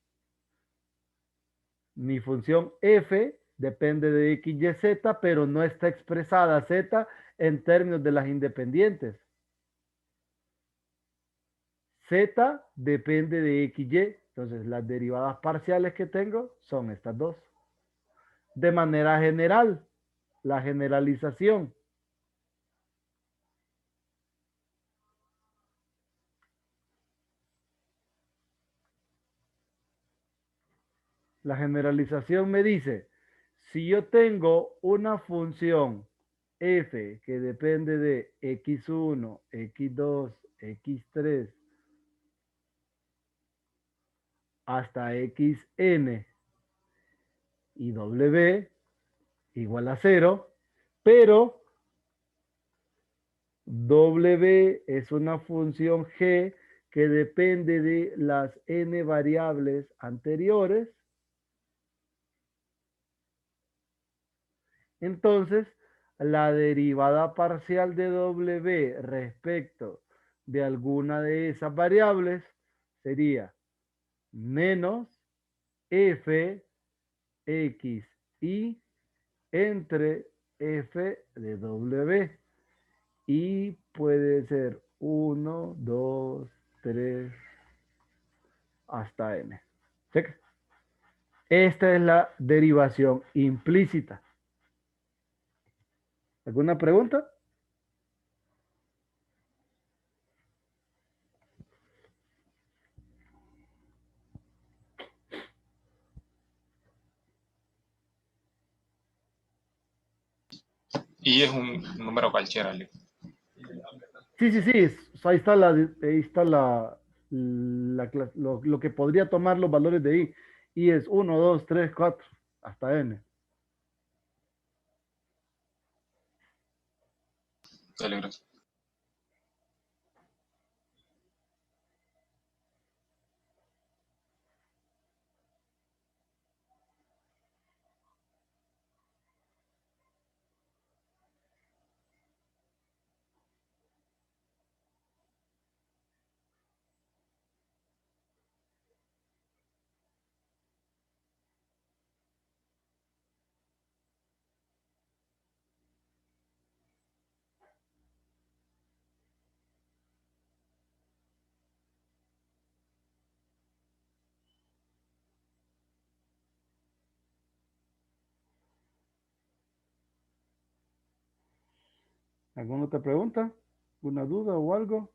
Mi función f depende de x, y, z, pero no está expresada z en términos de las independientes. Z depende de x, y. Entonces, las derivadas parciales que tengo son estas dos. De manera general, la generalización. La generalización me dice, si yo tengo una función f que depende de x1, x2, x3 hasta xn y w igual a 0, pero w es una función g que depende de las n variables anteriores. Entonces, la derivada parcial de w respecto de alguna de esas variables sería menos f x y entre f de w. Y puede ser 1, 2, 3, hasta n. ¿Checa? Esta es la derivación implícita. ¿Alguna pregunta? Y es un número cualquiera, Ale. Sí, sí, sí. Ahí está lo que podría tomar los valores de i. Y es 1, 2, 3, 4, hasta n. Dale, gracias. ¿Alguna otra pregunta? ¿Una duda o algo?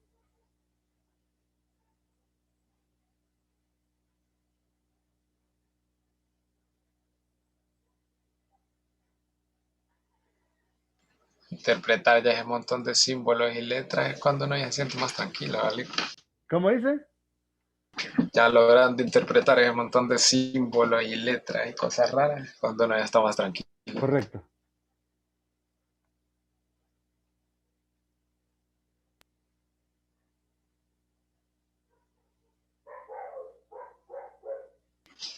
Interpretar ya ese montón de símbolos y letras es cuando uno ya se siente más tranquilo, ¿vale? ¿Cómo dice? Ya logrando interpretar ese montón de símbolos y letras y cosas raras, cuando uno ya está más tranquilo. Correcto.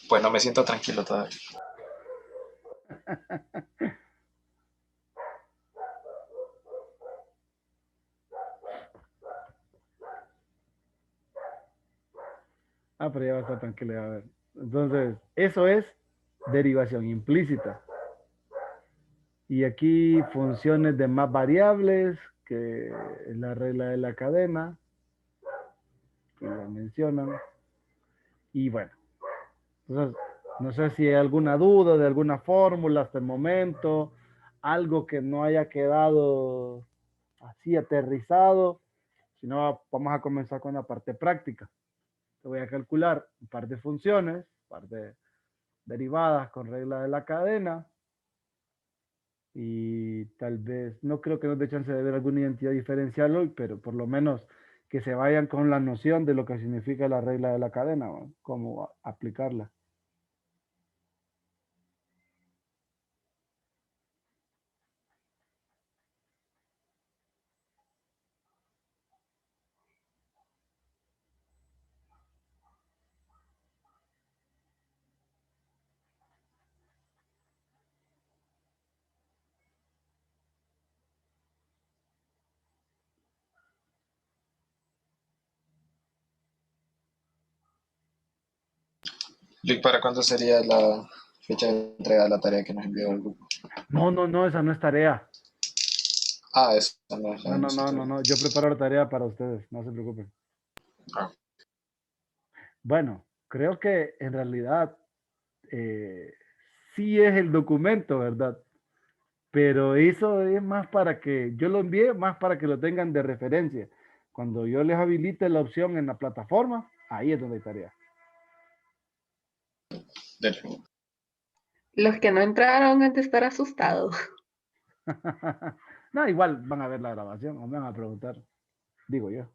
Pues no me siento tranquilo todavía. Ah, pero ya va a estar tranquilo, a ver. Entonces, eso es derivación implícita. Y aquí funciones de más variables, que es la regla de la cadena, que la mencionan. Y bueno, entonces, no sé si hay alguna duda de alguna fórmula hasta el momento, algo que no haya quedado así aterrizado, si no, vamos a comenzar con la parte práctica. Te voy a calcular un par de funciones, un par de derivadas con regla de la cadena, y tal vez, no creo que nos dé chance de ver alguna identidad diferencial hoy, pero por lo menos que se vayan con la noción de lo que significa la regla de la cadena, ¿no? Cómo aplicarla. Lick, ¿para cuándo sería la fecha de entrega de la tarea que nos envió el grupo? No, esa no es tarea. Ah, eso no es la No, de no, no, no, nosotros. no. Yo preparo la tarea para ustedes, no se preocupen. Ah, Bueno, creo que en realidad eh, sí es el documento, ¿verdad? Pero eso es más para que, yo lo envié más para que lo tengan de referencia. Cuando yo les habilite la opción en la plataforma, ahí es donde hay tarea. dele. Los que no entraron han de estar asustados. No, igual van a ver la grabación o me van a preguntar, digo yo.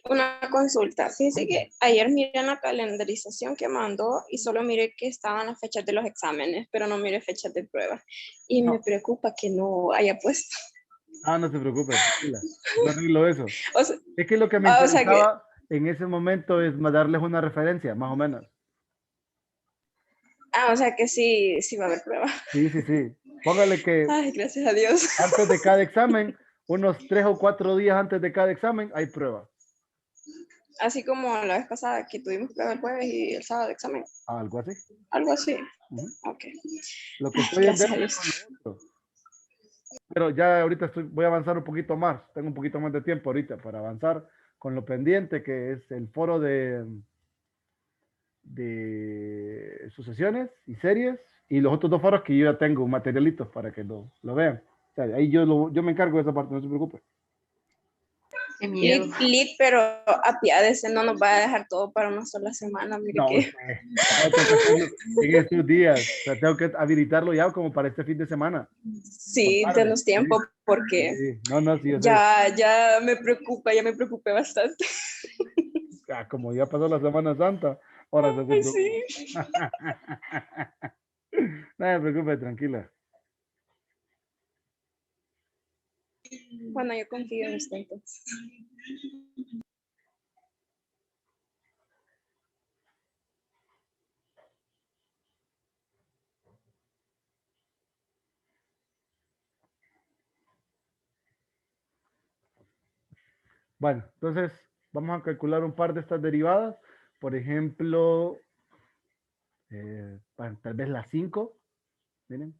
Una consulta. Fíjese que ayer miré en la calendarización que mandó y solo miré que estaban las fechas de los exámenes, pero no miré fechas de pruebas. Y me No. preocupa que no haya puesto. Ah, no se preocupe, tranquila. Yo arreglo eso. O sea, Es que lo que me o sea que, interesaba en ese momento es darles una referencia, más o menos. o sea que sí, sí va a haber pruebas. Sí, sí, sí. Póngale que Ay, gracias a Dios. antes de cada examen, unos 3 o 4 días antes de cada examen, hay prueba. Así como la vez pasada que tuvimos prueba el jueves y el sábado de examen. Algo así. Algo así. Ujú. Ok. Lo que Ay, estoy en gracias a deuda es Dios. con lo otro. Pero ya ahorita voy a avanzar un poquito más. Tengo un poquito más de tiempo ahorita para avanzar con lo pendiente, que es el foro de sucesiones y series, y los otros 2 foros que yo ya tengo materialitos para que lo vean. O sea, ahí yo me encargo de esa parte, no se preocupe. Qué miedo. Pero apiádese, no nos va a dejar todo para una sola semana. Mire No, que tengo que hacerlo en estos días. O sea, tengo que habilitarlo ya como para este fin de semana. sí, Por tarde. denos tiempo Sí, porque sí. No, sí, yo sé. ya me preocupé bastante. Ah, como ya pasó la Semana Santa, ahora se Ay, hace. sí. No me preocupe, tranquila. Bueno, yo confío en usted entonces. Bueno, entonces vamos a calcular un par de estas derivadas. Por ejemplo, bueno, tal vez la 5. Miren,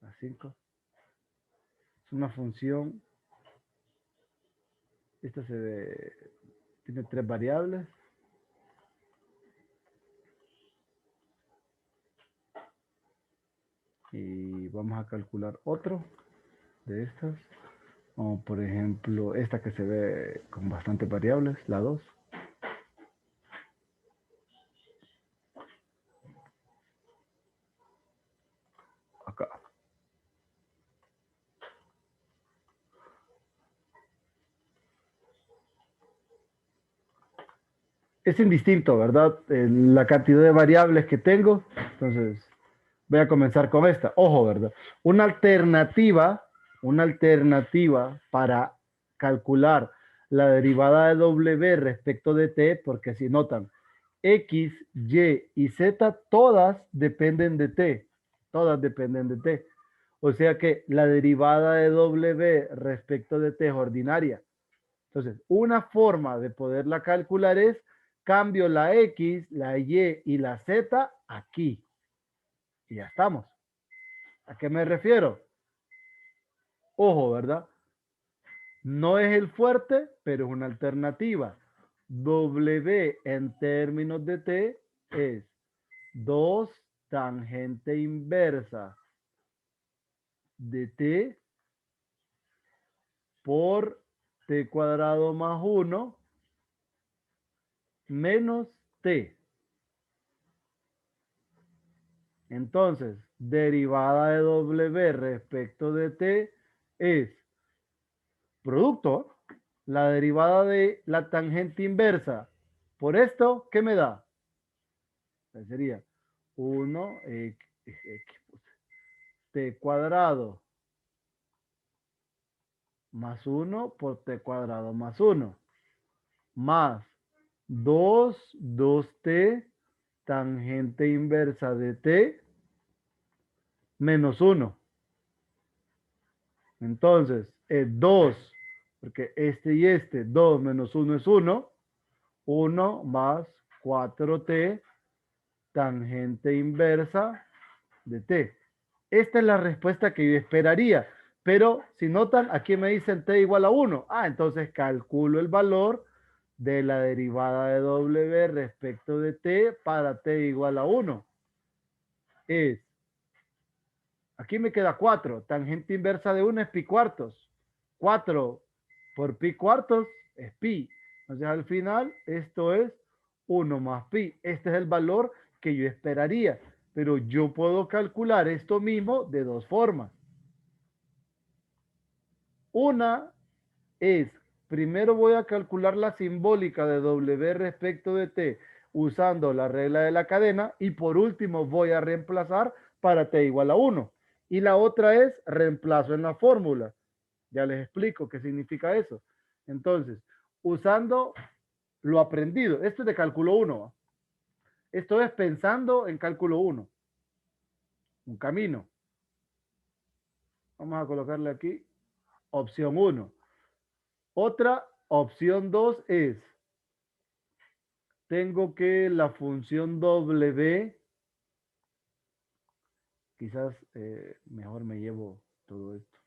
la 5. Es una función. Esta tiene 3 variables. Y vamos a calcular otro de estas. Como por ejemplo, esta que se ve con bastantes variables, la 2. Acá. Es indistinto, ¿verdad? La cantidad de variables que tengo. Entonces, voy a comenzar con esta. Ojo, ¿verdad? Una alternativa para calcular la derivada de W respecto de T, porque si notan, X, Y y Z todas dependen de T. Todas dependen de T. O sea que la derivada de W respecto de T es ordinaria. Entonces, una forma de poderla calcular es cambio la X, la Y y la Z aquí. Y ya estamos. ¿A qué me refiero? Ojo, ¿verdad? No es el fuerte, pero es una alternativa. W en términos de T es 2 tangente inversa de T por T cuadrado más 1 menos T. Entonces, derivada de W respecto de T es producto, la derivada de la tangente inversa. Por esto, ¿qué me da? Sería 1 T cuadrado más 1 por T cuadrado más 1 más 2T tangente inversa de T menos 1. Entonces, es 2, porque este y este, 2 menos 1 es 1. 1 más 4T tangente inversa de T. Esta es la respuesta que yo esperaría. Pero si notan, aquí me dicen T igual a 1. Ah, entonces calculo el valor de la derivada de W respecto de T para T igual a 1. Aquí me queda 4. Tangente inversa de 1 es pi cuartos. 4 por pi cuartos es pi. Entonces al final esto es 1 más pi. Este es el valor que yo esperaría. Pero yo puedo calcular esto mismo de dos formas. Una es, primero voy a calcular la simbólica de W respecto de T usando la regla de la cadena y por último voy a reemplazar para T igual a 1. Y la otra es reemplazo en la fórmula. Ya les explico qué significa eso. Entonces, usando lo aprendido, esto es de cálculo 1. Esto es pensando en cálculo 1. Un camino. Vamos a colocarle aquí opción 1. Otra opción 2 es, tengo que la función W, quizás mejor me llevo todo esto.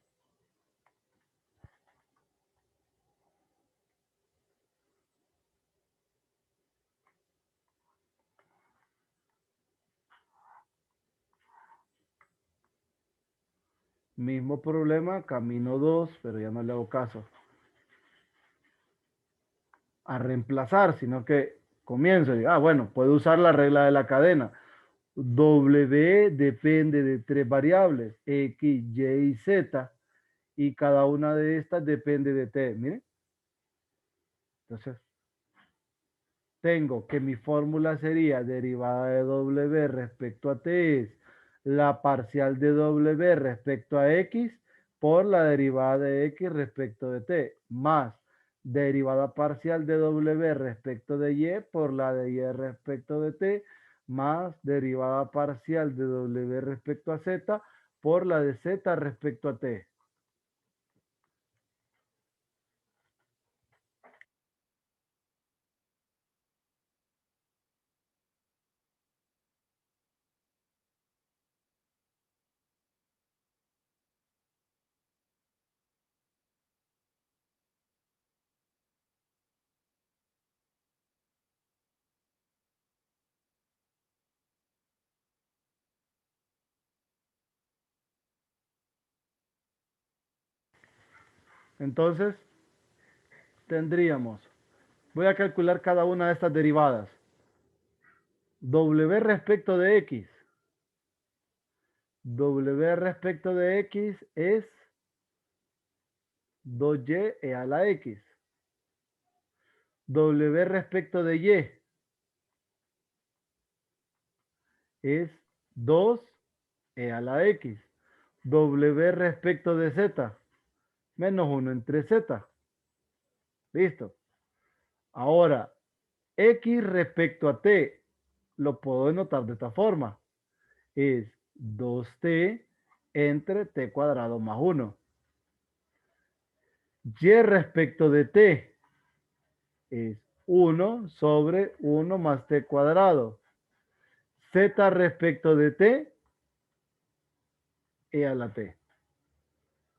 Mismo problema, camino 2, pero ya no le hago caso. a reemplazar, sino que comienzo y digo, bueno, puedo usar la regla de la cadena. W depende de 3 variables, X, Y y Z, y cada una de estas depende de T. Miren. Entonces, tengo que mi fórmula sería derivada de W respecto a T es la parcial de W respecto a X por la derivada de X respecto de T, más derivada parcial de W respecto de Y por la de Y respecto de T, más derivada parcial de W respecto a Z por la de Z respecto a T. Entonces, tendríamos, voy a calcular cada una de estas derivadas. W respecto de X. W respecto de X es 2Y e a la X. W respecto de Y es 2 e a la X. W respecto de Z menos 1 entre Z. Listo. Ahora, X respecto a T lo puedo denotar de esta forma. Es 2T entre T cuadrado más 1. Y respecto de T es 1 sobre 1 más T cuadrado. Z respecto de T, E a la T.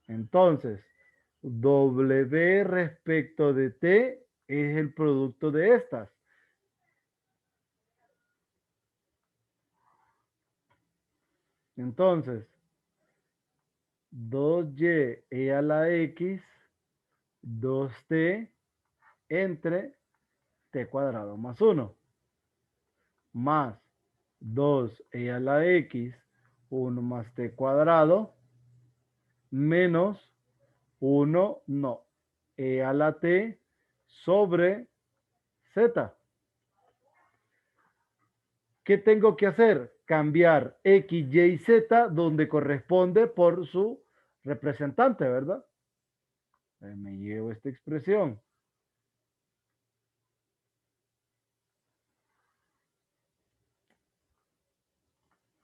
Entonces, W respecto de T es el producto de estas. Entonces, 2Y E a la X, 2T entre T cuadrado más 1. Más 2E a la X, 1 más T cuadrado, menos 1, no, E a la T sobre Z. ¿Qué tengo que hacer? Cambiar X, Y y Z donde corresponde por su representante, ¿verdad? Me llevo esta expresión.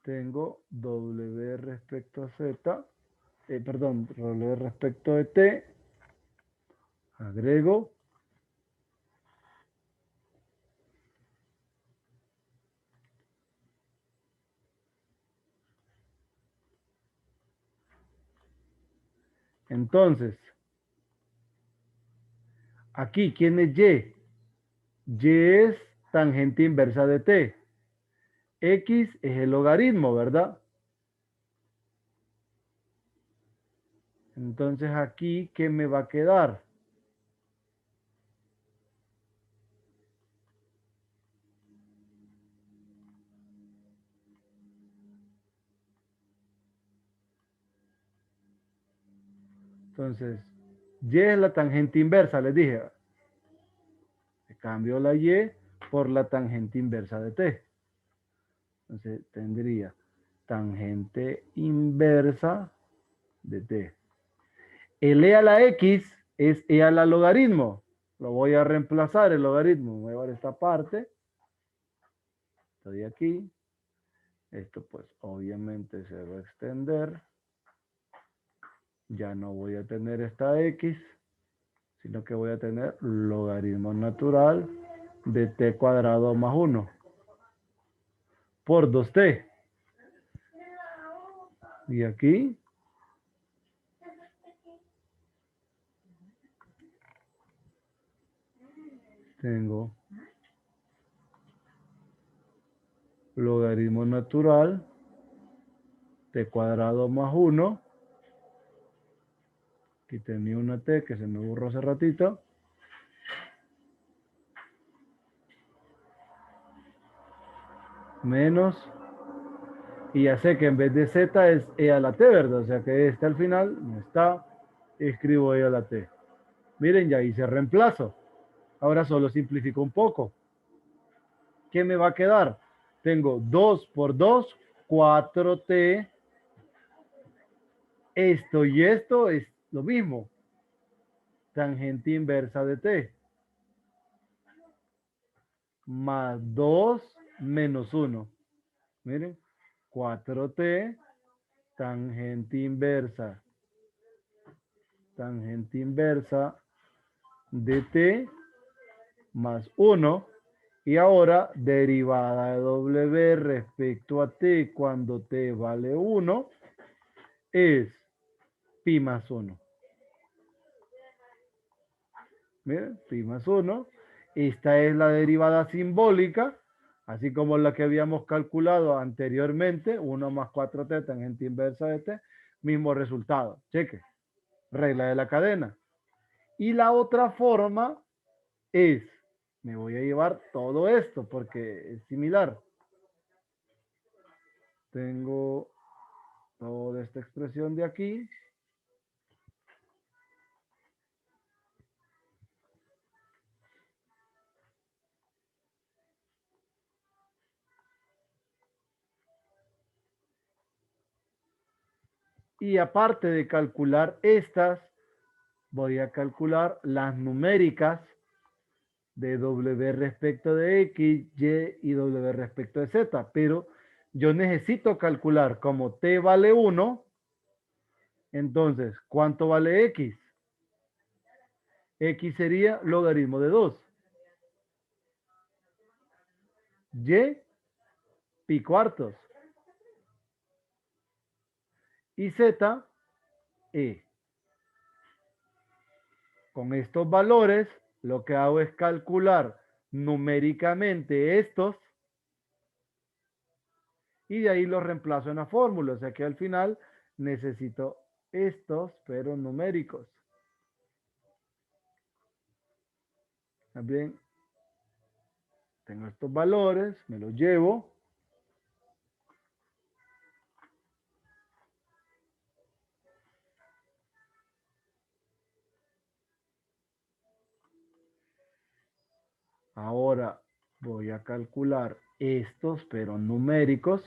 Tengo W respecto a Z, perdón, W respecto de T, agrego entonces, aquí, ¿quién es Y? Y es tangente inversa de T. X es el logaritmo, ¿verdad? Entonces aquí, ¿qué me va a quedar? Entonces, Y es la tangente inversa, les dije. Cambio la Y por la tangente inversa de T. Entonces tendría tangente inversa de T. El E a la X es E a la logaritmo. Lo voy a reemplazar el logaritmo. Voy a llevar esta parte. Estoy aquí. Esto pues obviamente se va a extender. Ya no voy a tener esta X, sino que voy a tener logaritmo natural de T cuadrado más 1 por 2T. Y aquí tengo logaritmo natural T cuadrado más 1. Aquí tenía una T que se me borró hace ratito. menos, y ya sé que en vez de z es e a la t, ¿verdad? O sea que este al final no está, escribo e a la t. Miren, ya hice reemplazo. Ahora solo simplifico un poco. ¿Qué me va a quedar? Tengo 2 por 2, 4t. Esto y esto es lo mismo. Tangente inversa de t. Más 2 menos 1. Miren, 4t, tangente inversa de t más 1. Y ahora, derivada de w respecto a t cuando t vale 1 es pi más 1. Miren, pi más 1. Esta es la derivada simbólica, así como la que habíamos calculado anteriormente, 1 más 4t tangente inversa de t, mismo resultado. Cheque, regla de la cadena. Y la otra forma es, me voy a llevar todo esto porque es similar. Tengo toda esta expresión de aquí. Y aparte de calcular estas, voy a calcular las numéricas de w respecto de x, y y w respecto de z. Pero yo necesito calcular como t vale 1, entonces, ¿cuánto vale x? X sería logaritmo de 2. Y, pi cuartos. Y z, e. Con estos valores, lo que hago es calcular numéricamente estos y de ahí los reemplazo en la fórmula. O sea que al final necesito estos, pero numéricos. También tengo estos valores, me los llevo. Ahora voy a calcular estos, pero numéricos.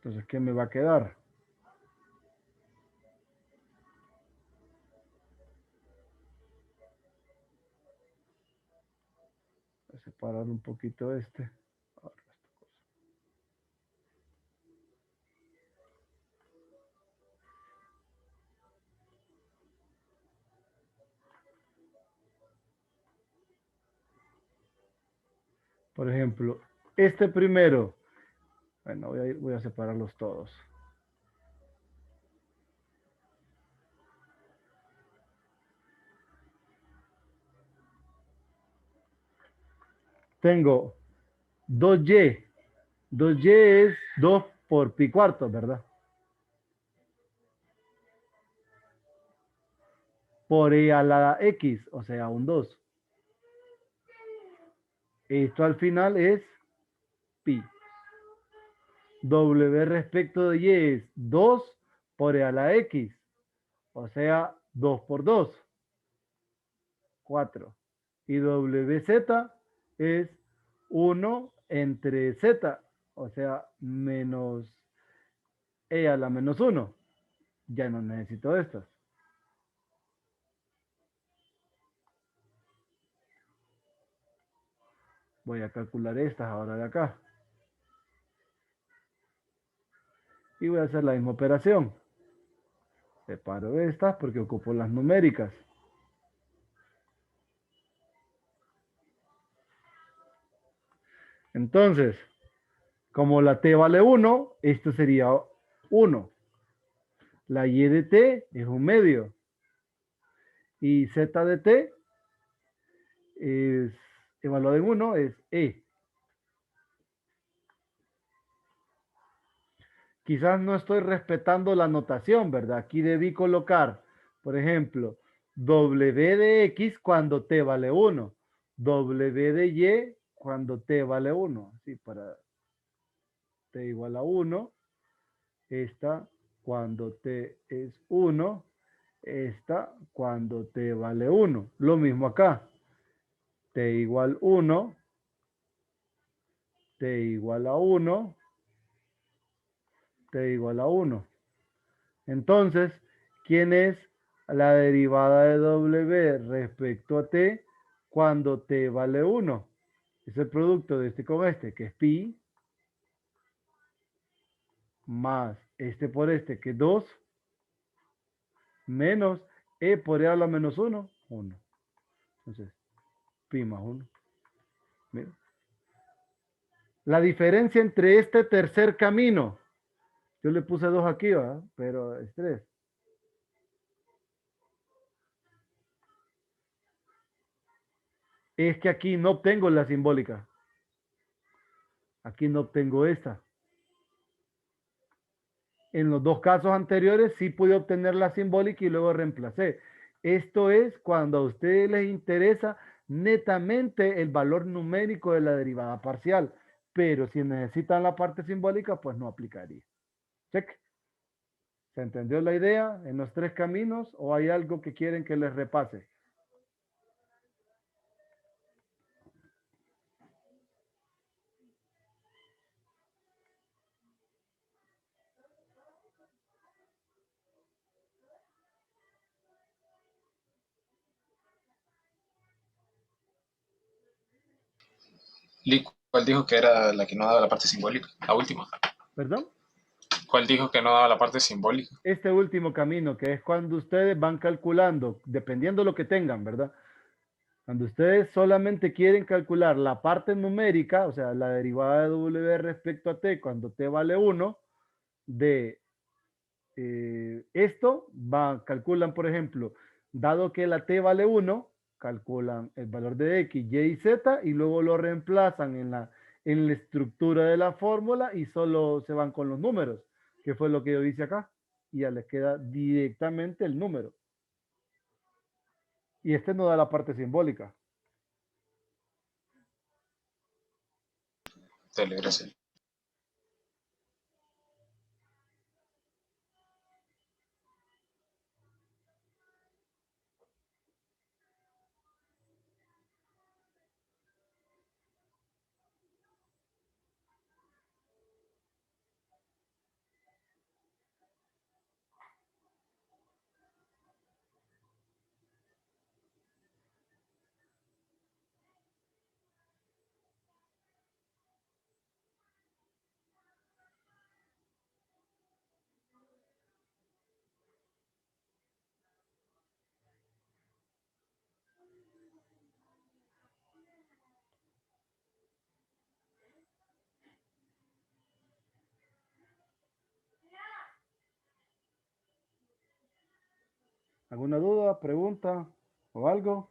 Entonces, ¿qué me va a quedar? Voy a separar un poquito este. Por ejemplo, este primero. Bueno, voy a separarlos todos. Tengo 2y. 2y es 2 por pi cuartos, ¿verdad? Por e a la x, o sea, un 2. Esto al final es pi. W respecto de y es 2 por e a la x, o sea, 2 por 2, 4. Y wz es 1 entre z, o sea, menos e a la menos 1. Ya no necesito estas. Voy a calcular estas ahora de acá. Y voy a hacer la misma operación. Separo estas porque ocupo las numéricas. Entonces, como la t vale 1, esto sería 1. La y de t es un medio. Y z de t es evaluado en 1 es e. quizás no estoy respetando la notación, ¿verdad? Aquí debí colocar, por ejemplo, W de X cuando T vale 1, W de Y cuando T vale 1, así para T igual a 1, esta cuando T es 1, esta cuando T vale 1. Lo mismo acá, T igual 1, T igual a 1, T igual a 1. Entonces, ¿quién es la derivada de W respecto a T cuando T vale 1? Es el producto de este con este, que es pi, más este por este, que es 2, menos e por e a la menos 1, 1. Entonces, pi más 1. Mira. La diferencia entre este tercer camino, yo le puse 2 aquí, ¿verdad? Pero es 3. Es que aquí no obtengo la simbólica. Aquí no obtengo esta. En los dos casos anteriores sí pude obtener la simbólica y luego reemplacé. Esto es cuando a ustedes les interesa netamente el valor numérico de la derivada parcial. Pero si necesitan la parte simbólica, pues no aplicaría. Check. ¿Se entendió la idea en los 3 caminos o hay algo que quieren que les repase? Lee, ¿cuál dijo que era la que no daba la parte simbólica? La última. ¿Perdón? ¿Cuál dijo que no daba la parte simbólica? Este último camino, que es cuando ustedes van calculando, dependiendo de lo que tengan, ¿verdad? Cuando ustedes solamente quieren calcular la parte numérica, o sea, la derivada de W respecto a T, cuando T vale 1, de esto, calculan, por ejemplo, dado que la T vale 1, calculan el valor de X, Y y Z y luego lo reemplazan en la estructura de la fórmula y solo se van con los números, que fue lo que yo hice acá. Y ya les queda directamente el número. Y este no da la parte simbólica. Dale, gracias. ¿Alguna duda, pregunta o algo?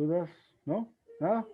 ¿Dudas? ¿No? ¿Nada?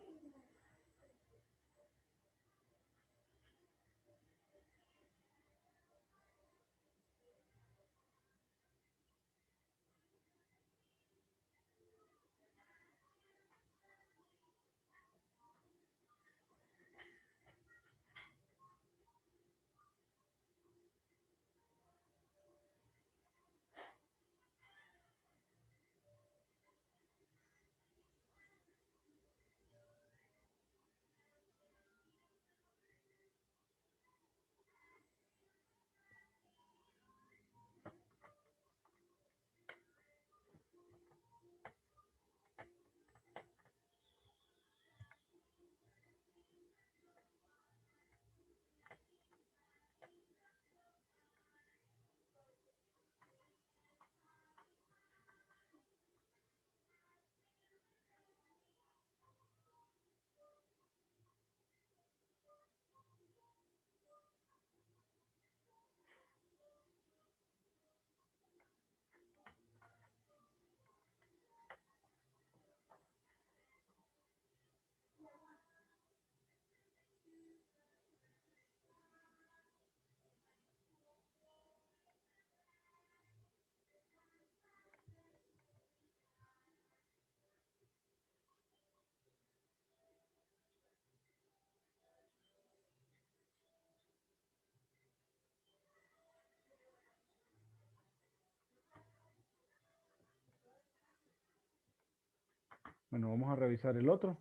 Bueno, vamos a revisar el otro.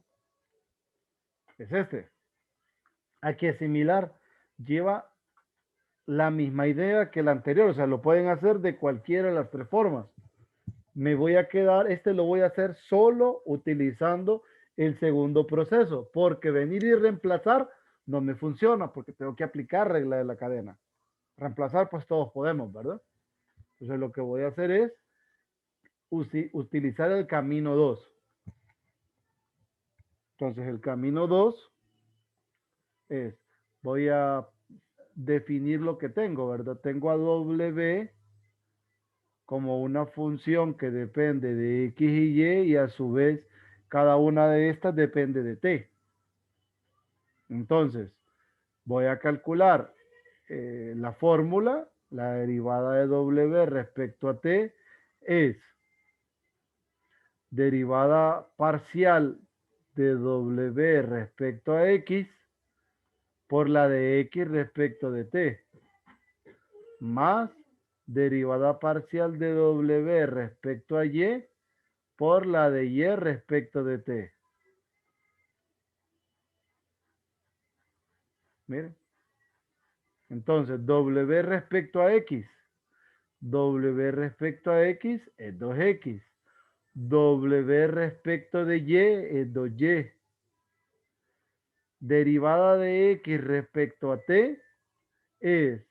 Es este. Aquí es similar. Lleva la misma idea que el anterior. O sea, lo pueden hacer de cualquiera de las tres formas. Me voy a quedar, lo voy a hacer solo utilizando el segundo proceso. Porque venir y reemplazar no me funciona. Porque tengo que aplicar regla de la cadena. Reemplazar, pues todos podemos, ¿verdad? Entonces lo que voy a hacer es utilizar el camino 2. Entonces el camino 2 es, voy a definir lo que tengo, ¿verdad? Tengo a W como una función que depende de X y a su vez cada una de estas depende de T. Entonces, voy a calcular la fórmula, la derivada de W respecto a T es derivada parcial de W respecto a X por la de X respecto de T, más derivada parcial de W respecto a Y por la de Y respecto de T. Miren. Entonces, W respecto a X. W respecto a X es 2X. W respecto de Y es 2Y. Derivada de X respecto a T es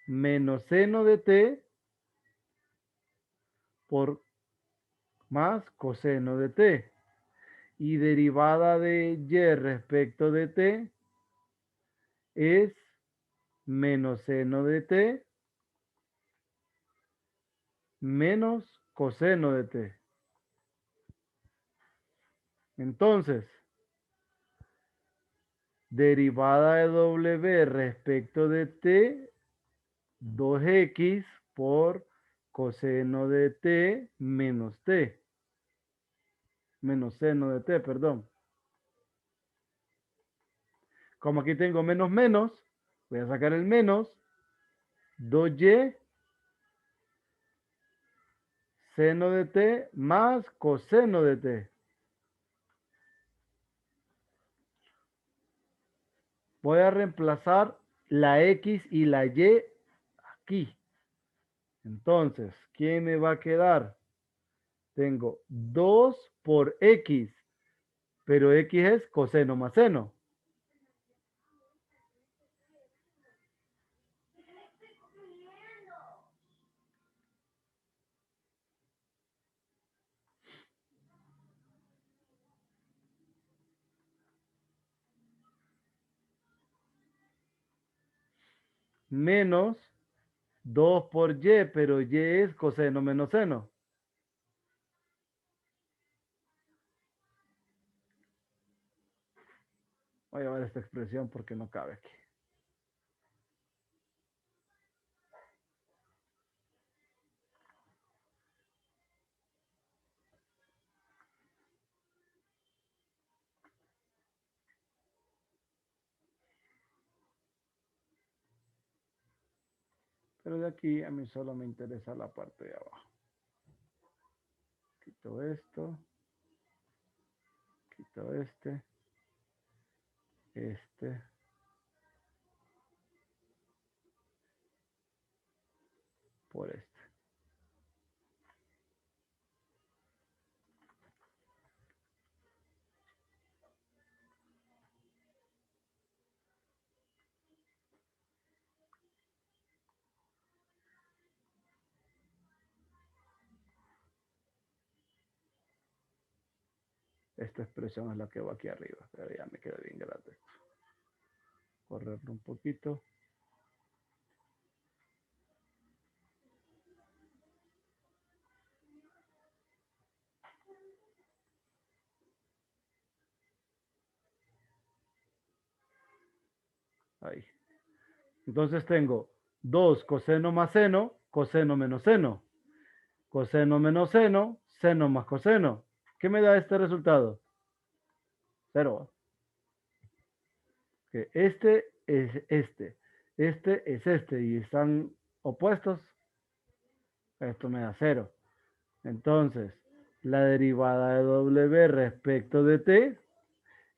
menos seno de T por más coseno de T. Y derivada de Y respecto de T es menos seno de T menos coseno de T. Entonces, derivada de W respecto de T, 2X por coseno de T menos T. Menos seno de T, perdón. Como aquí tengo menos menos, voy a sacar el menos. 2Y seno de T más coseno de T. Voy a reemplazar la X y la Y aquí. Entonces, ¿qué me va a quedar? Tengo 2 por X, pero X es coseno más seno. Menos 2 por Y, pero Y es coseno menos seno. Voy a llevar esta expresión porque no cabe aquí. Pero de aquí a mí solo me interesa la parte de abajo. Quito esto. Quito este. Este. Por este. Esta expresión es la que va aquí arriba, pero ya me queda bien grande. Correrlo un poquito. Ahí. Entonces tengo 2 coseno más seno, coseno menos seno. Coseno menos seno, seno más coseno. ¿Qué me da este resultado? 0. Que este es este. Este es este. Y están opuestos. Esto me da 0. Entonces, la derivada de W respecto de T,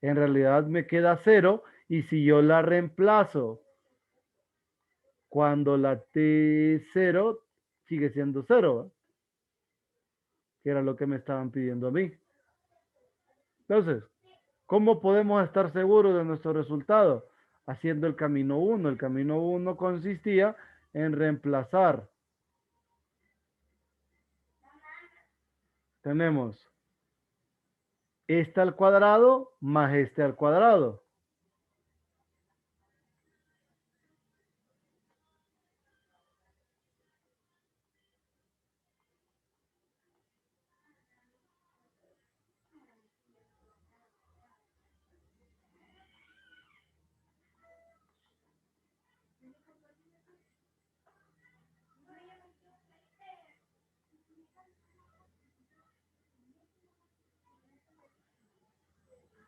en realidad me queda 0. Y si yo la reemplazo cuando la T0 sigue siendo 0, que era lo que me estaban pidiendo a mí. Entonces, ¿cómo podemos estar seguros de nuestro resultado? Haciendo el camino 1. El camino 1 consistía en reemplazar. Tenemos este al cuadrado más este al cuadrado.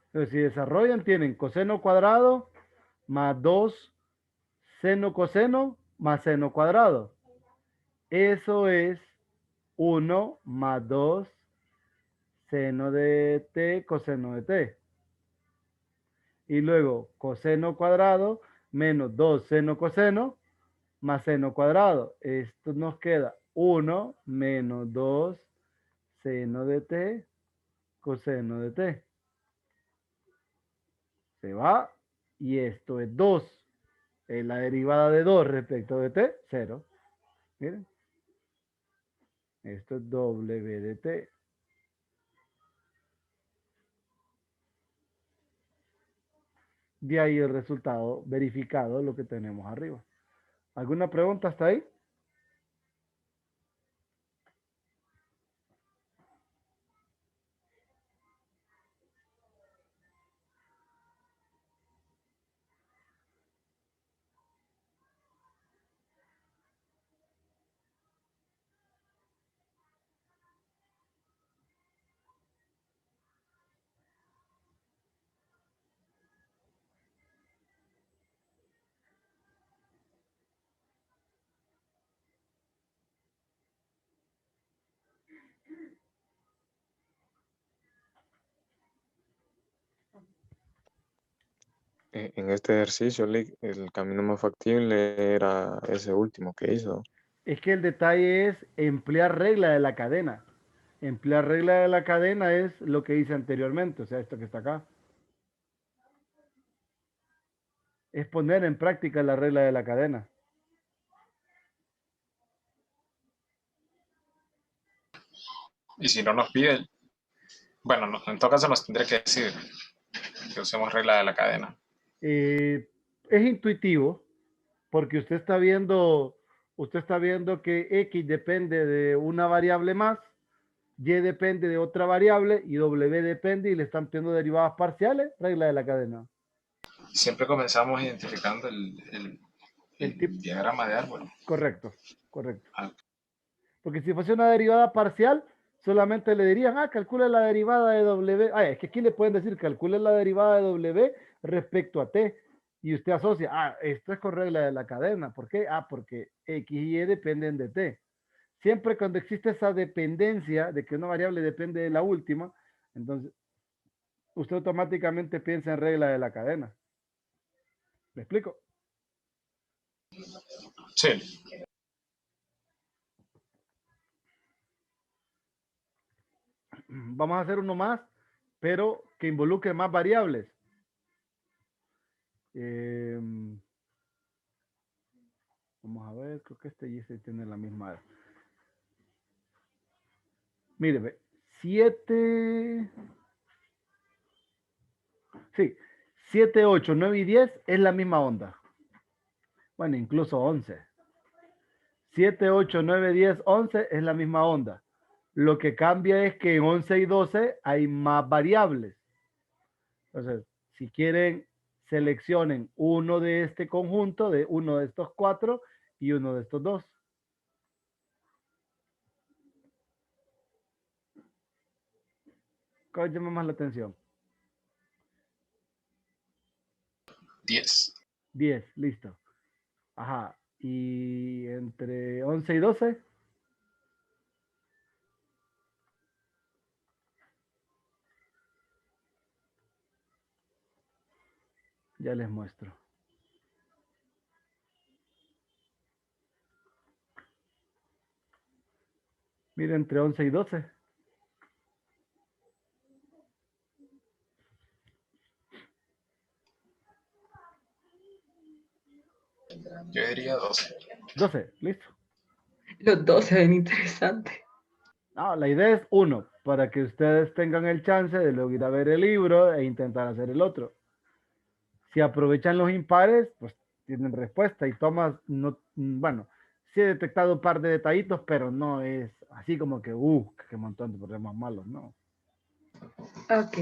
Entonces, si desarrollan, tienen coseno cuadrado más 2 seno coseno más seno cuadrado. Eso es 1 más 2 seno de t coseno de t. Y luego coseno cuadrado menos 2 seno coseno más seno cuadrado. Esto nos queda 1 menos 2 seno de t coseno de t. Se va y esto es 2. La derivada de 2 respecto de t, 0. Miren. Esto es W de t. De ahí el resultado verificado, lo que tenemos arriba. ¿Alguna pregunta hasta ahí? En este ejercicio, Lick, el camino más factible era ese último que hizo. Es que el detalle es emplear regla de la cadena. Emplear regla de la cadena es lo que hice anteriormente, o sea, esto que está acá. Es poner en práctica la regla de la cadena. Y si no nos pide, bueno, en todo caso nos tendría que decir que usemos regla de la cadena. Es intuitivo porque usted está viendo que X depende de una variable más, Y depende de otra variable y W depende y le están pidiendo derivadas parciales, regla de la cadena. Siempre comenzamos identificando El tipo. el diagrama de árbol. Correcto, correcto. Ah, Porque si fuese una derivada parcial, solamente le dirían, calcule la derivada de W. Es que aquí le pueden decir, calcule la derivada de W respecto a T. Y usted asocia, esto es con regla de la cadena. ¿Por qué? Porque X y Y dependen de T. Siempre cuando existe esa dependencia de que una variable depende de la última, entonces usted automáticamente piensa en regla de la cadena. ¿Me explico? sí, Vamos a hacer uno más, pero que involucre más variables. Vamos a ver, creo que este y este tiene la misma. Mire, 7. Sí, 7, 8, 9 y 10 es la misma onda. Bueno, incluso 11. 7, 8, 9, 10, 11 es la misma onda. Lo que cambia es que en 11 y 12 hay más variables. Entonces, si quieren, seleccionen uno de este conjunto, de uno de estos 4 y uno de estos 2. ¿Cuál llama más la atención? 10. 10, listo. Ajá. Y entre 11 y 12. Ya les muestro. Miren, entre 11 y 12. Yo diría 12. 12, listo. Los dos se ven interesantes. La idea es uno, para que ustedes tengan el chance de luego ir a ver el libro e intentar hacer el otro. Si aprovechan los impares, pues tienen respuesta. Y Tomás, no, bueno, sí he detectado un par de detallitos, pero no es así como que, qué montón de problemas malos, no. Ok.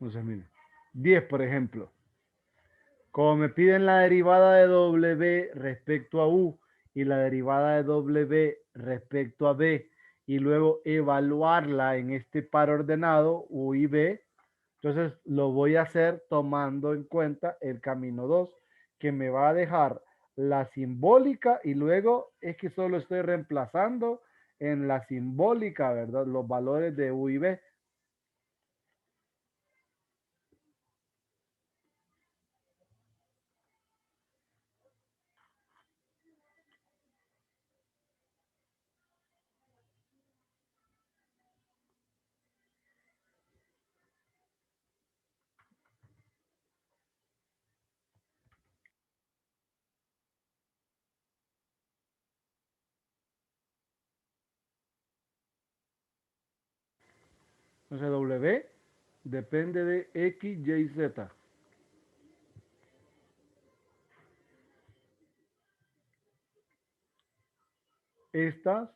Entonces, miren, 10, por ejemplo. Como me piden la derivada de W respecto a U y la derivada de W respecto a B y luego evaluarla en este par ordenado U y B, entonces lo voy a hacer tomando en cuenta el camino 2 que me va a dejar la simbólica y luego es que solo estoy reemplazando en la simbólica, ¿verdad? Los valores de U y B. Entonces W depende de X, Y, Z. Estas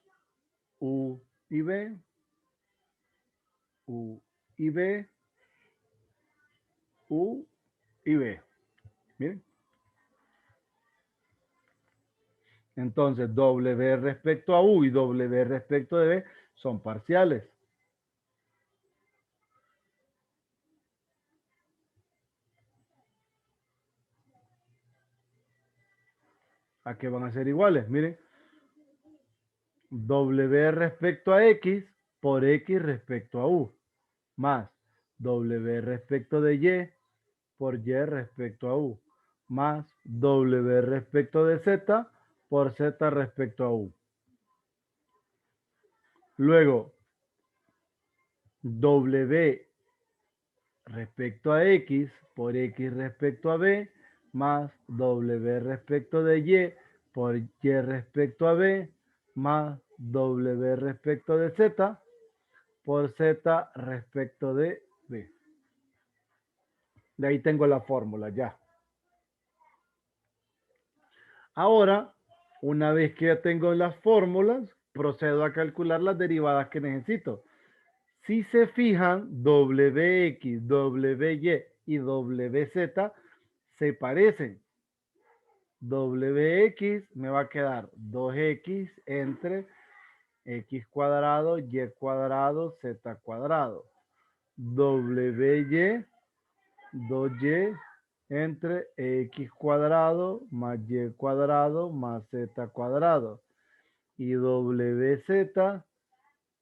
U y B, U y B, U y B. Miren. Entonces, W respecto a U y W respecto de B son parciales. ¿A qué van a ser iguales? Miren. W respecto a X por X respecto a U. Más W respecto de Y por Y respecto a U. Más W respecto de Z por Z respecto a U. Luego, W respecto a X por X respecto a B más W respecto de Y por Y respecto a B más W respecto de Z por Z respecto de B. De ahí tengo la fórmula ya. Ahora, una vez que ya tengo las fórmulas, procedo a calcular las derivadas que necesito. Si se fijan, WX, WY y WZ se parecen. WX me va a quedar 2X entre X cuadrado, Y cuadrado, Z cuadrado. WY, 2Y entre X cuadrado más Y cuadrado más Z cuadrado. Y WZ,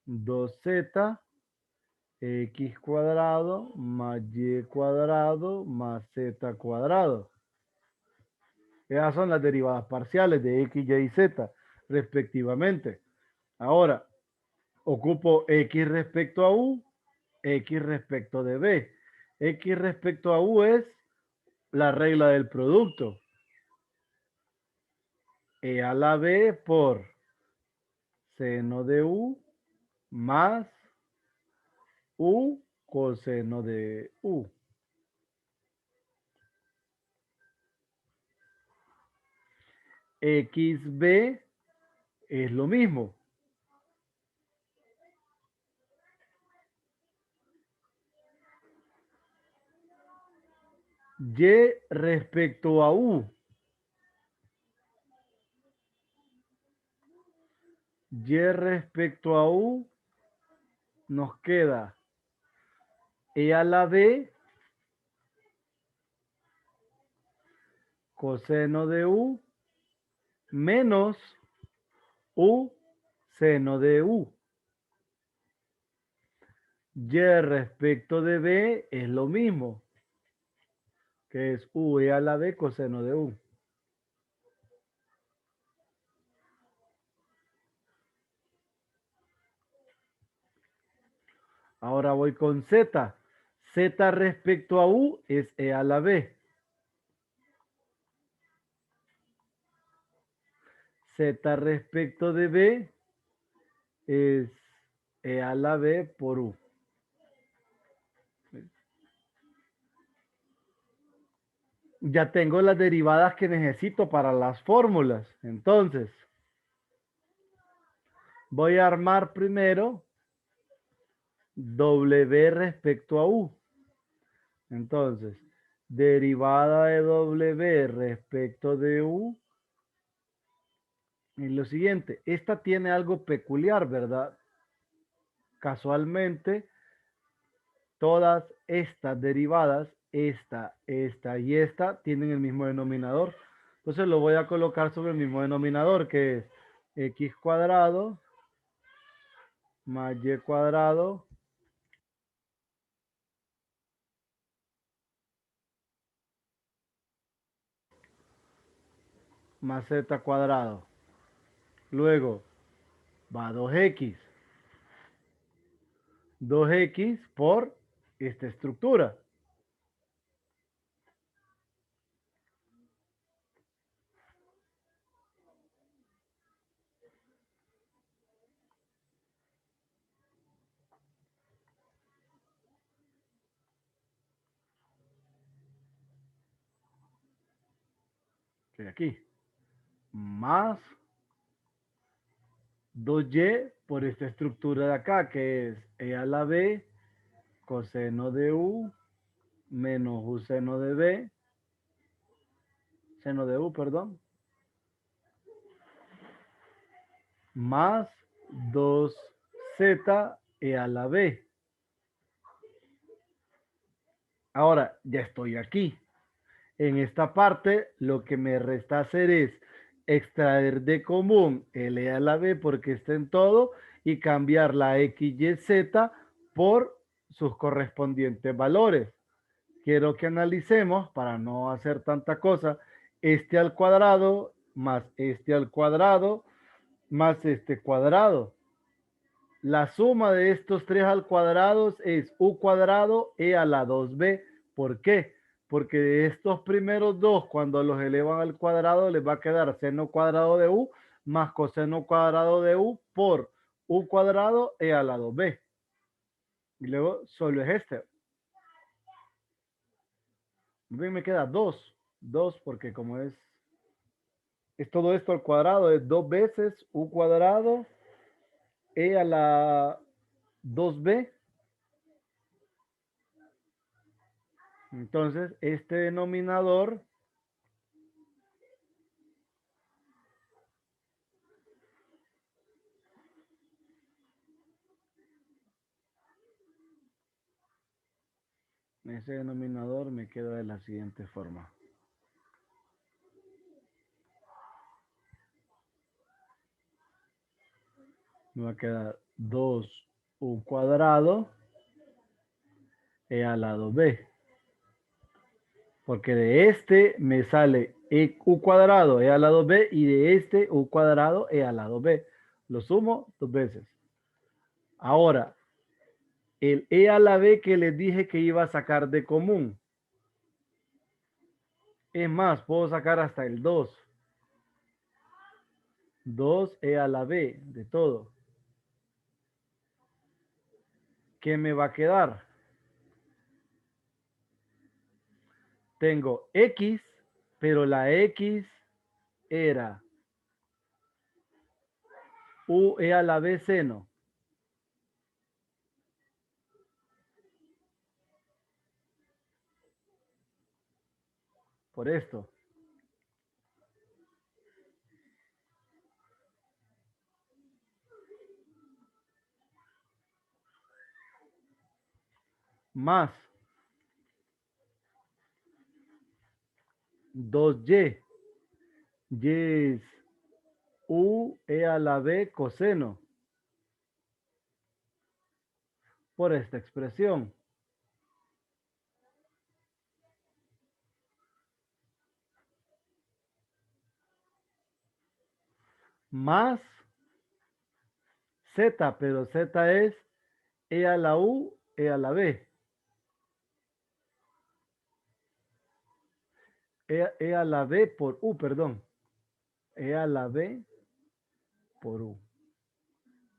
2Z, X cuadrado más Y cuadrado más Z cuadrado. Esas son las derivadas parciales de X, Y y Z, respectivamente. Ahora, ocupo X respecto a U, X respecto de B. X respecto a U es la regla del producto. E a la B por seno de U más U coseno de U. XB es lo mismo. Y respecto a U. Y respecto a U nos queda E a la B coseno de U menos U seno de U. Y respecto de B es lo mismo, que es U E a la B coseno de U. Ahora voy con Z. Z respecto a U es E a la B. Z respecto de B es E a la B por U. Ya tengo las derivadas que necesito para las fórmulas. Entonces, voy a armar primero W respecto a U. Entonces, derivada de W respecto de U. Y lo siguiente, esta tiene algo peculiar, ¿verdad? Casualmente, todas estas derivadas, esta y esta, tienen el mismo denominador. Entonces lo voy a colocar sobre el mismo denominador, que es X cuadrado más Y cuadrado más Z cuadrado. Luego va 2X. 2X por esta estructura. Que aquí. Más 2y por esta estructura de acá, que es E a la B coseno de U menos U seno de B, seno de U, perdón, más 2z E a la B. Ahora, ya estoy aquí. En esta parte, lo que me resta hacer es extraer de común el E a la B porque está en todo y cambiar la X, Y, Z por sus correspondientes valores. Quiero que analicemos, para no hacer tanta cosa, este al cuadrado más este al cuadrado más este cuadrado. La suma de estos tres al cuadrado es U cuadrado E a la 2B. ¿Por qué? Porque de estos primeros dos, cuando los elevan al cuadrado, les va a quedar seno cuadrado de U más coseno cuadrado de U por U cuadrado E a la 2B. Y luego solo es este. Bien, me queda 2. 2 porque como es Es todo esto al cuadrado, es 2 veces u cuadrado e a la 2b. Entonces, este denominador me queda de la siguiente forma. Me va a quedar 2u cuadrado e al lado b. Porque de este me sale u cuadrado e al lado b y de este u cuadrado e al lado b. Lo sumo 2 veces. Ahora, el e a la b que les dije que iba a sacar de común. Es más, puedo sacar hasta el 2. 2e a la b de todo. ¿Qué me va a quedar? Tengo x, pero la x era u a la b seno. Por esto. Más 2y. Y es u a la b coseno. Por esta expresión. Más z, pero z es e a la u, e a la b. E a la b por u, perdón. E a la b por u.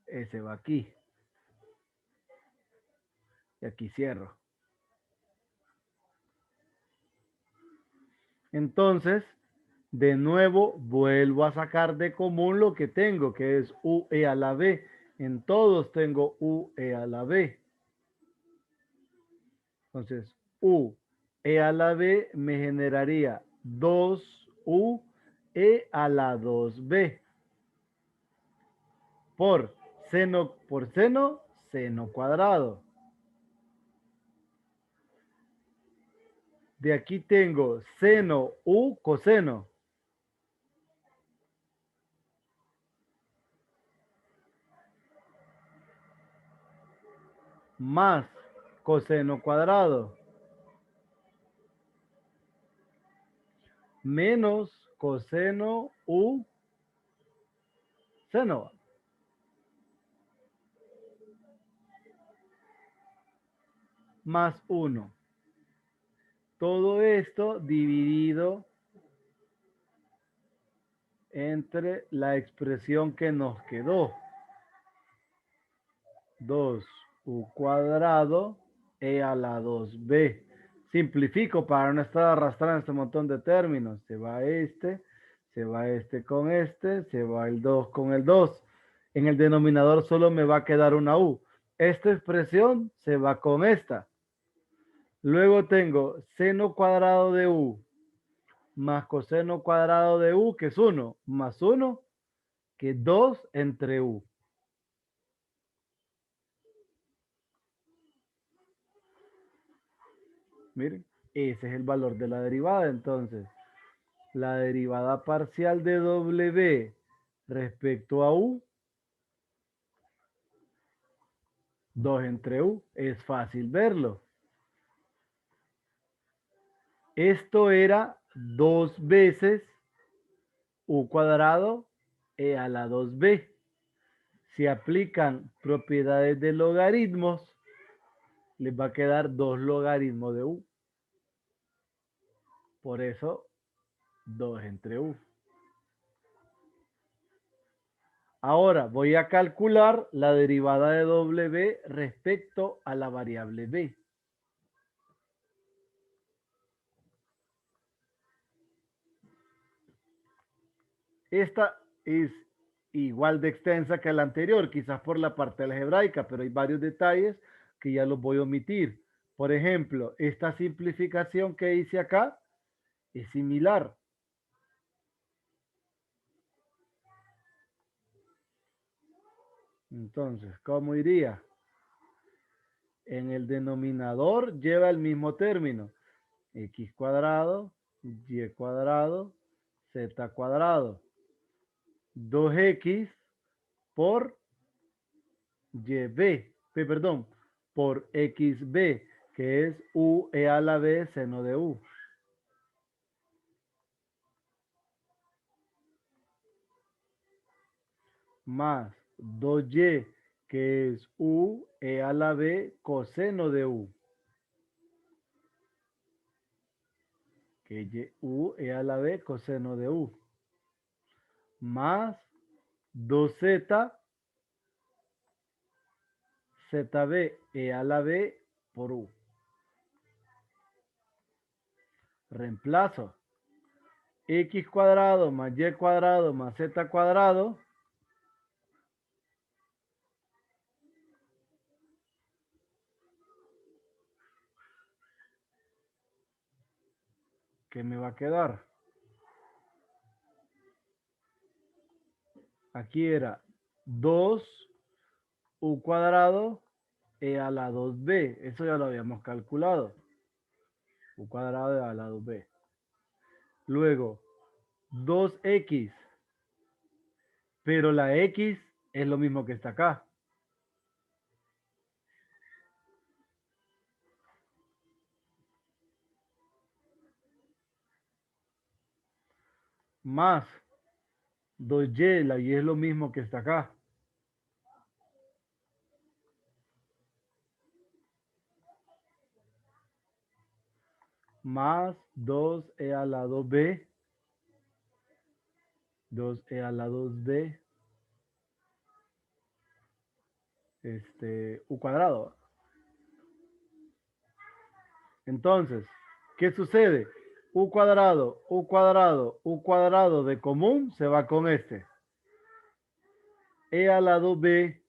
Ese va aquí. Y aquí cierro. Entonces, de nuevo, vuelvo a sacar de común lo que tengo, que es u e a la b. En todos tengo u e a la b. Entonces, u e a la b me generaría 2u e a la 2b. Por seno, seno cuadrado. De aquí tengo seno u coseno. Más coseno cuadrado. Menos coseno u seno. Más 1. Todo esto dividido entre la expresión que nos quedó. 2u cuadrado e a la 2b. Simplifico para no estar arrastrando este montón de términos. Se va este con este, se va el 2 con el 2. En el denominador solo me va a quedar una u. Esta expresión se va con esta. Luego tengo seno cuadrado de u más coseno cuadrado de u, que es 1, más 1, que 2 entre u. Miren, ese es el valor de la derivada. Entonces, la derivada parcial de w respecto a u, 2 entre u, es fácil verlo. Esto era 2 veces u cuadrado e a la 2b. Si aplican propiedades de logaritmos, les va a quedar 2 logaritmos de u. Por eso, 2 entre u. Ahora voy a calcular la derivada de w respecto a la variable b. Esta es igual de extensa que la anterior, quizás por la parte algebraica, pero hay varios detalles que ya los voy a omitir. Por ejemplo, esta simplificación que hice acá es similar. Entonces, ¿cómo iría? En el denominador lleva el mismo término. X cuadrado, Y cuadrado, Z cuadrado. 2X por YB, perdón, por XB, que es UE a la B seno de U. Más 2Y, que es UE a la B coseno de U. Que es UE a la B coseno de U. Más 2Z, ZB E a la B por U. Reemplazo. X cuadrado más Y cuadrado más Z cuadrado. ¿Qué me va a quedar? Aquí era 2U cuadrado E a la 2B. Eso ya lo habíamos calculado. U cuadrado E a la 2B. Luego, 2X. Pero la X es lo mismo que está acá. Más 2Y, la Y es lo mismo que está acá. Más 2E a la 2B. 2E a la 2B. U cuadrado. Entonces, ¿qué sucede? U cuadrado, U cuadrado, U cuadrado de común se va con este. E a la 2B,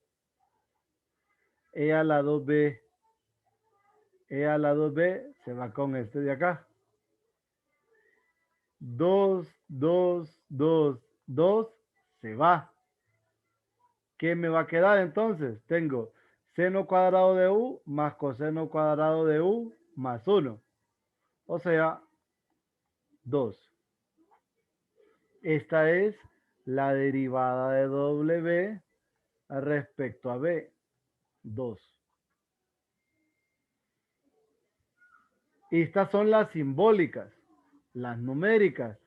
E a la 2B, E a la 2B se va con este de acá. 2, 2, 2, 2 se va. ¿Qué me va a quedar entonces? Tengo seno cuadrado de U más coseno cuadrado de U más 1. O sea, 2. Esta es la derivada de W respecto a B. 2. Estas son las simbólicas, las numéricas.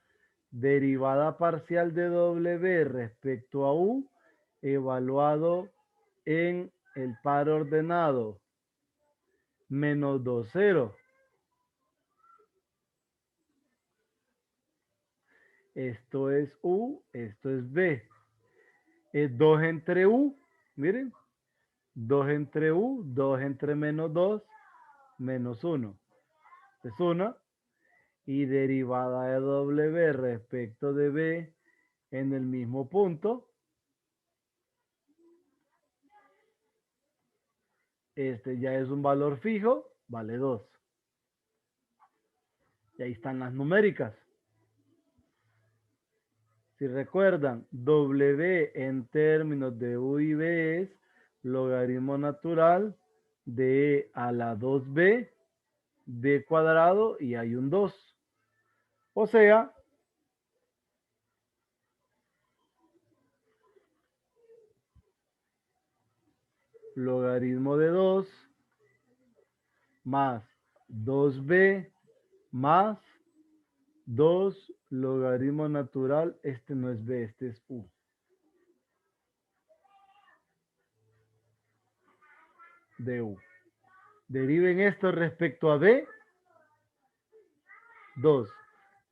Derivada parcial de W respecto a U evaluado en el par ordenado menos 2, 0. Esto es U, esto es B. Es 2 entre U, miren. 2 entre U, 2 entre menos 2, menos 1. Es 1. Y derivada de W respecto de B en el mismo punto. Este ya es un valor fijo, vale 2. Y ahí están las numéricas. Si recuerdan, W en términos de U y B es logaritmo natural de E a la 2B, B cuadrado y hay un 2. O sea, logaritmo de 2 más 2B más 2 logaritmo natural, este no es B, este es U. De U. Deriven esto respecto a B, 2.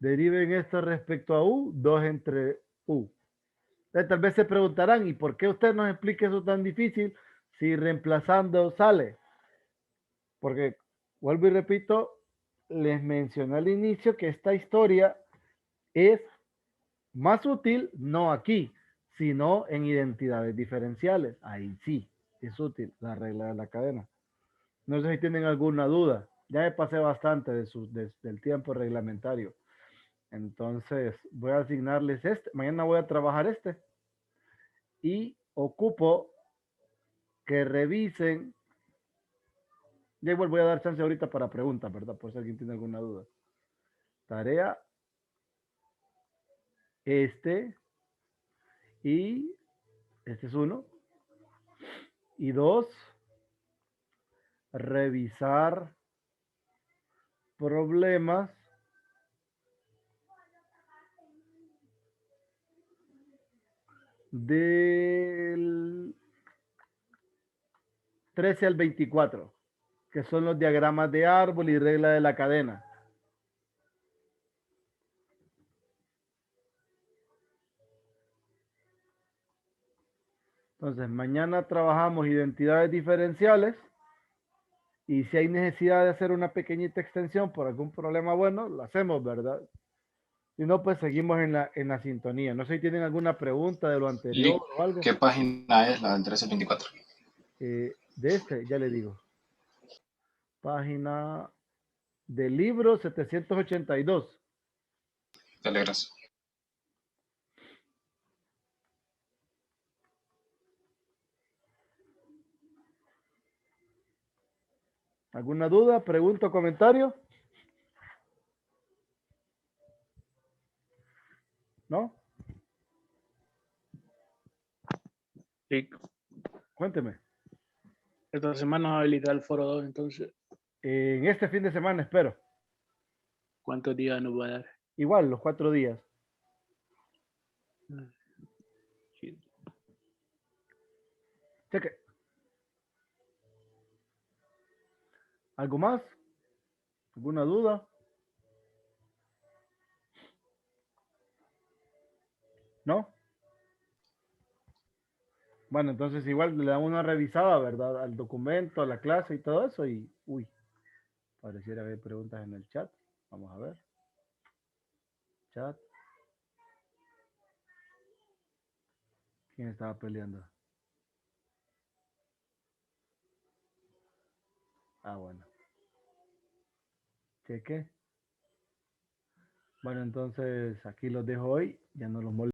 Deriven esto respecto a U, 2 entre U. Entonces, tal vez se preguntarán, ¿y por qué usted nos explica eso tan difícil si reemplazando sale? Porque, vuelvo y repito, les mencioné al inicio que esta historia es Más útil, no aquí, sino en identidades diferenciales. Ahí sí, es útil la regla de la cadena. No sé si tienen alguna duda. Ya me pasé bastante del tiempo reglamentario. Entonces, voy a asignarles este. Mañana voy a trabajar este. Y ocupo que revisen. Ya igual voy a dar chance ahorita para preguntas, ¿verdad? Por si alguien tiene alguna duda. Tarea. Este. Y este es uno. Y dos. Revisar problemas del 13 al 24, que son los diagramas de árbol y regla de la cadena. Entonces, mañana trabajamos identidades diferenciales y si hay necesidad de hacer una pequeñita extensión por algún problema, bueno, lo hacemos, ¿verdad? Si no, pues seguimos en la sintonía. No sé si tienen alguna pregunta de lo anterior Lick, o algo. ¿qué página es la del 1324? De este, ya le digo. Página del libro 782. Dale, gracias. ¿Alguna duda, pregunta o comentario? ¿No? Sí. Cuénteme. Esta semana habilitar el foro 2, entonces, En este fin de semana espero. ¿cuántos días nos va a dar? Igual, los 4 días. Sí. Cheque. ¿Algo más? ¿Alguna duda? ¿No? Bueno, entonces igual le damos una revisada, ¿verdad? Al documento, a la clase y todo eso. Y, uy, pareciera haber preguntas en el chat. Vamos a ver. Chat. ¿Quién estaba peleando? Ah, bueno. Cheque. Bueno, entonces aquí los dejo hoy. Ya no los molesto.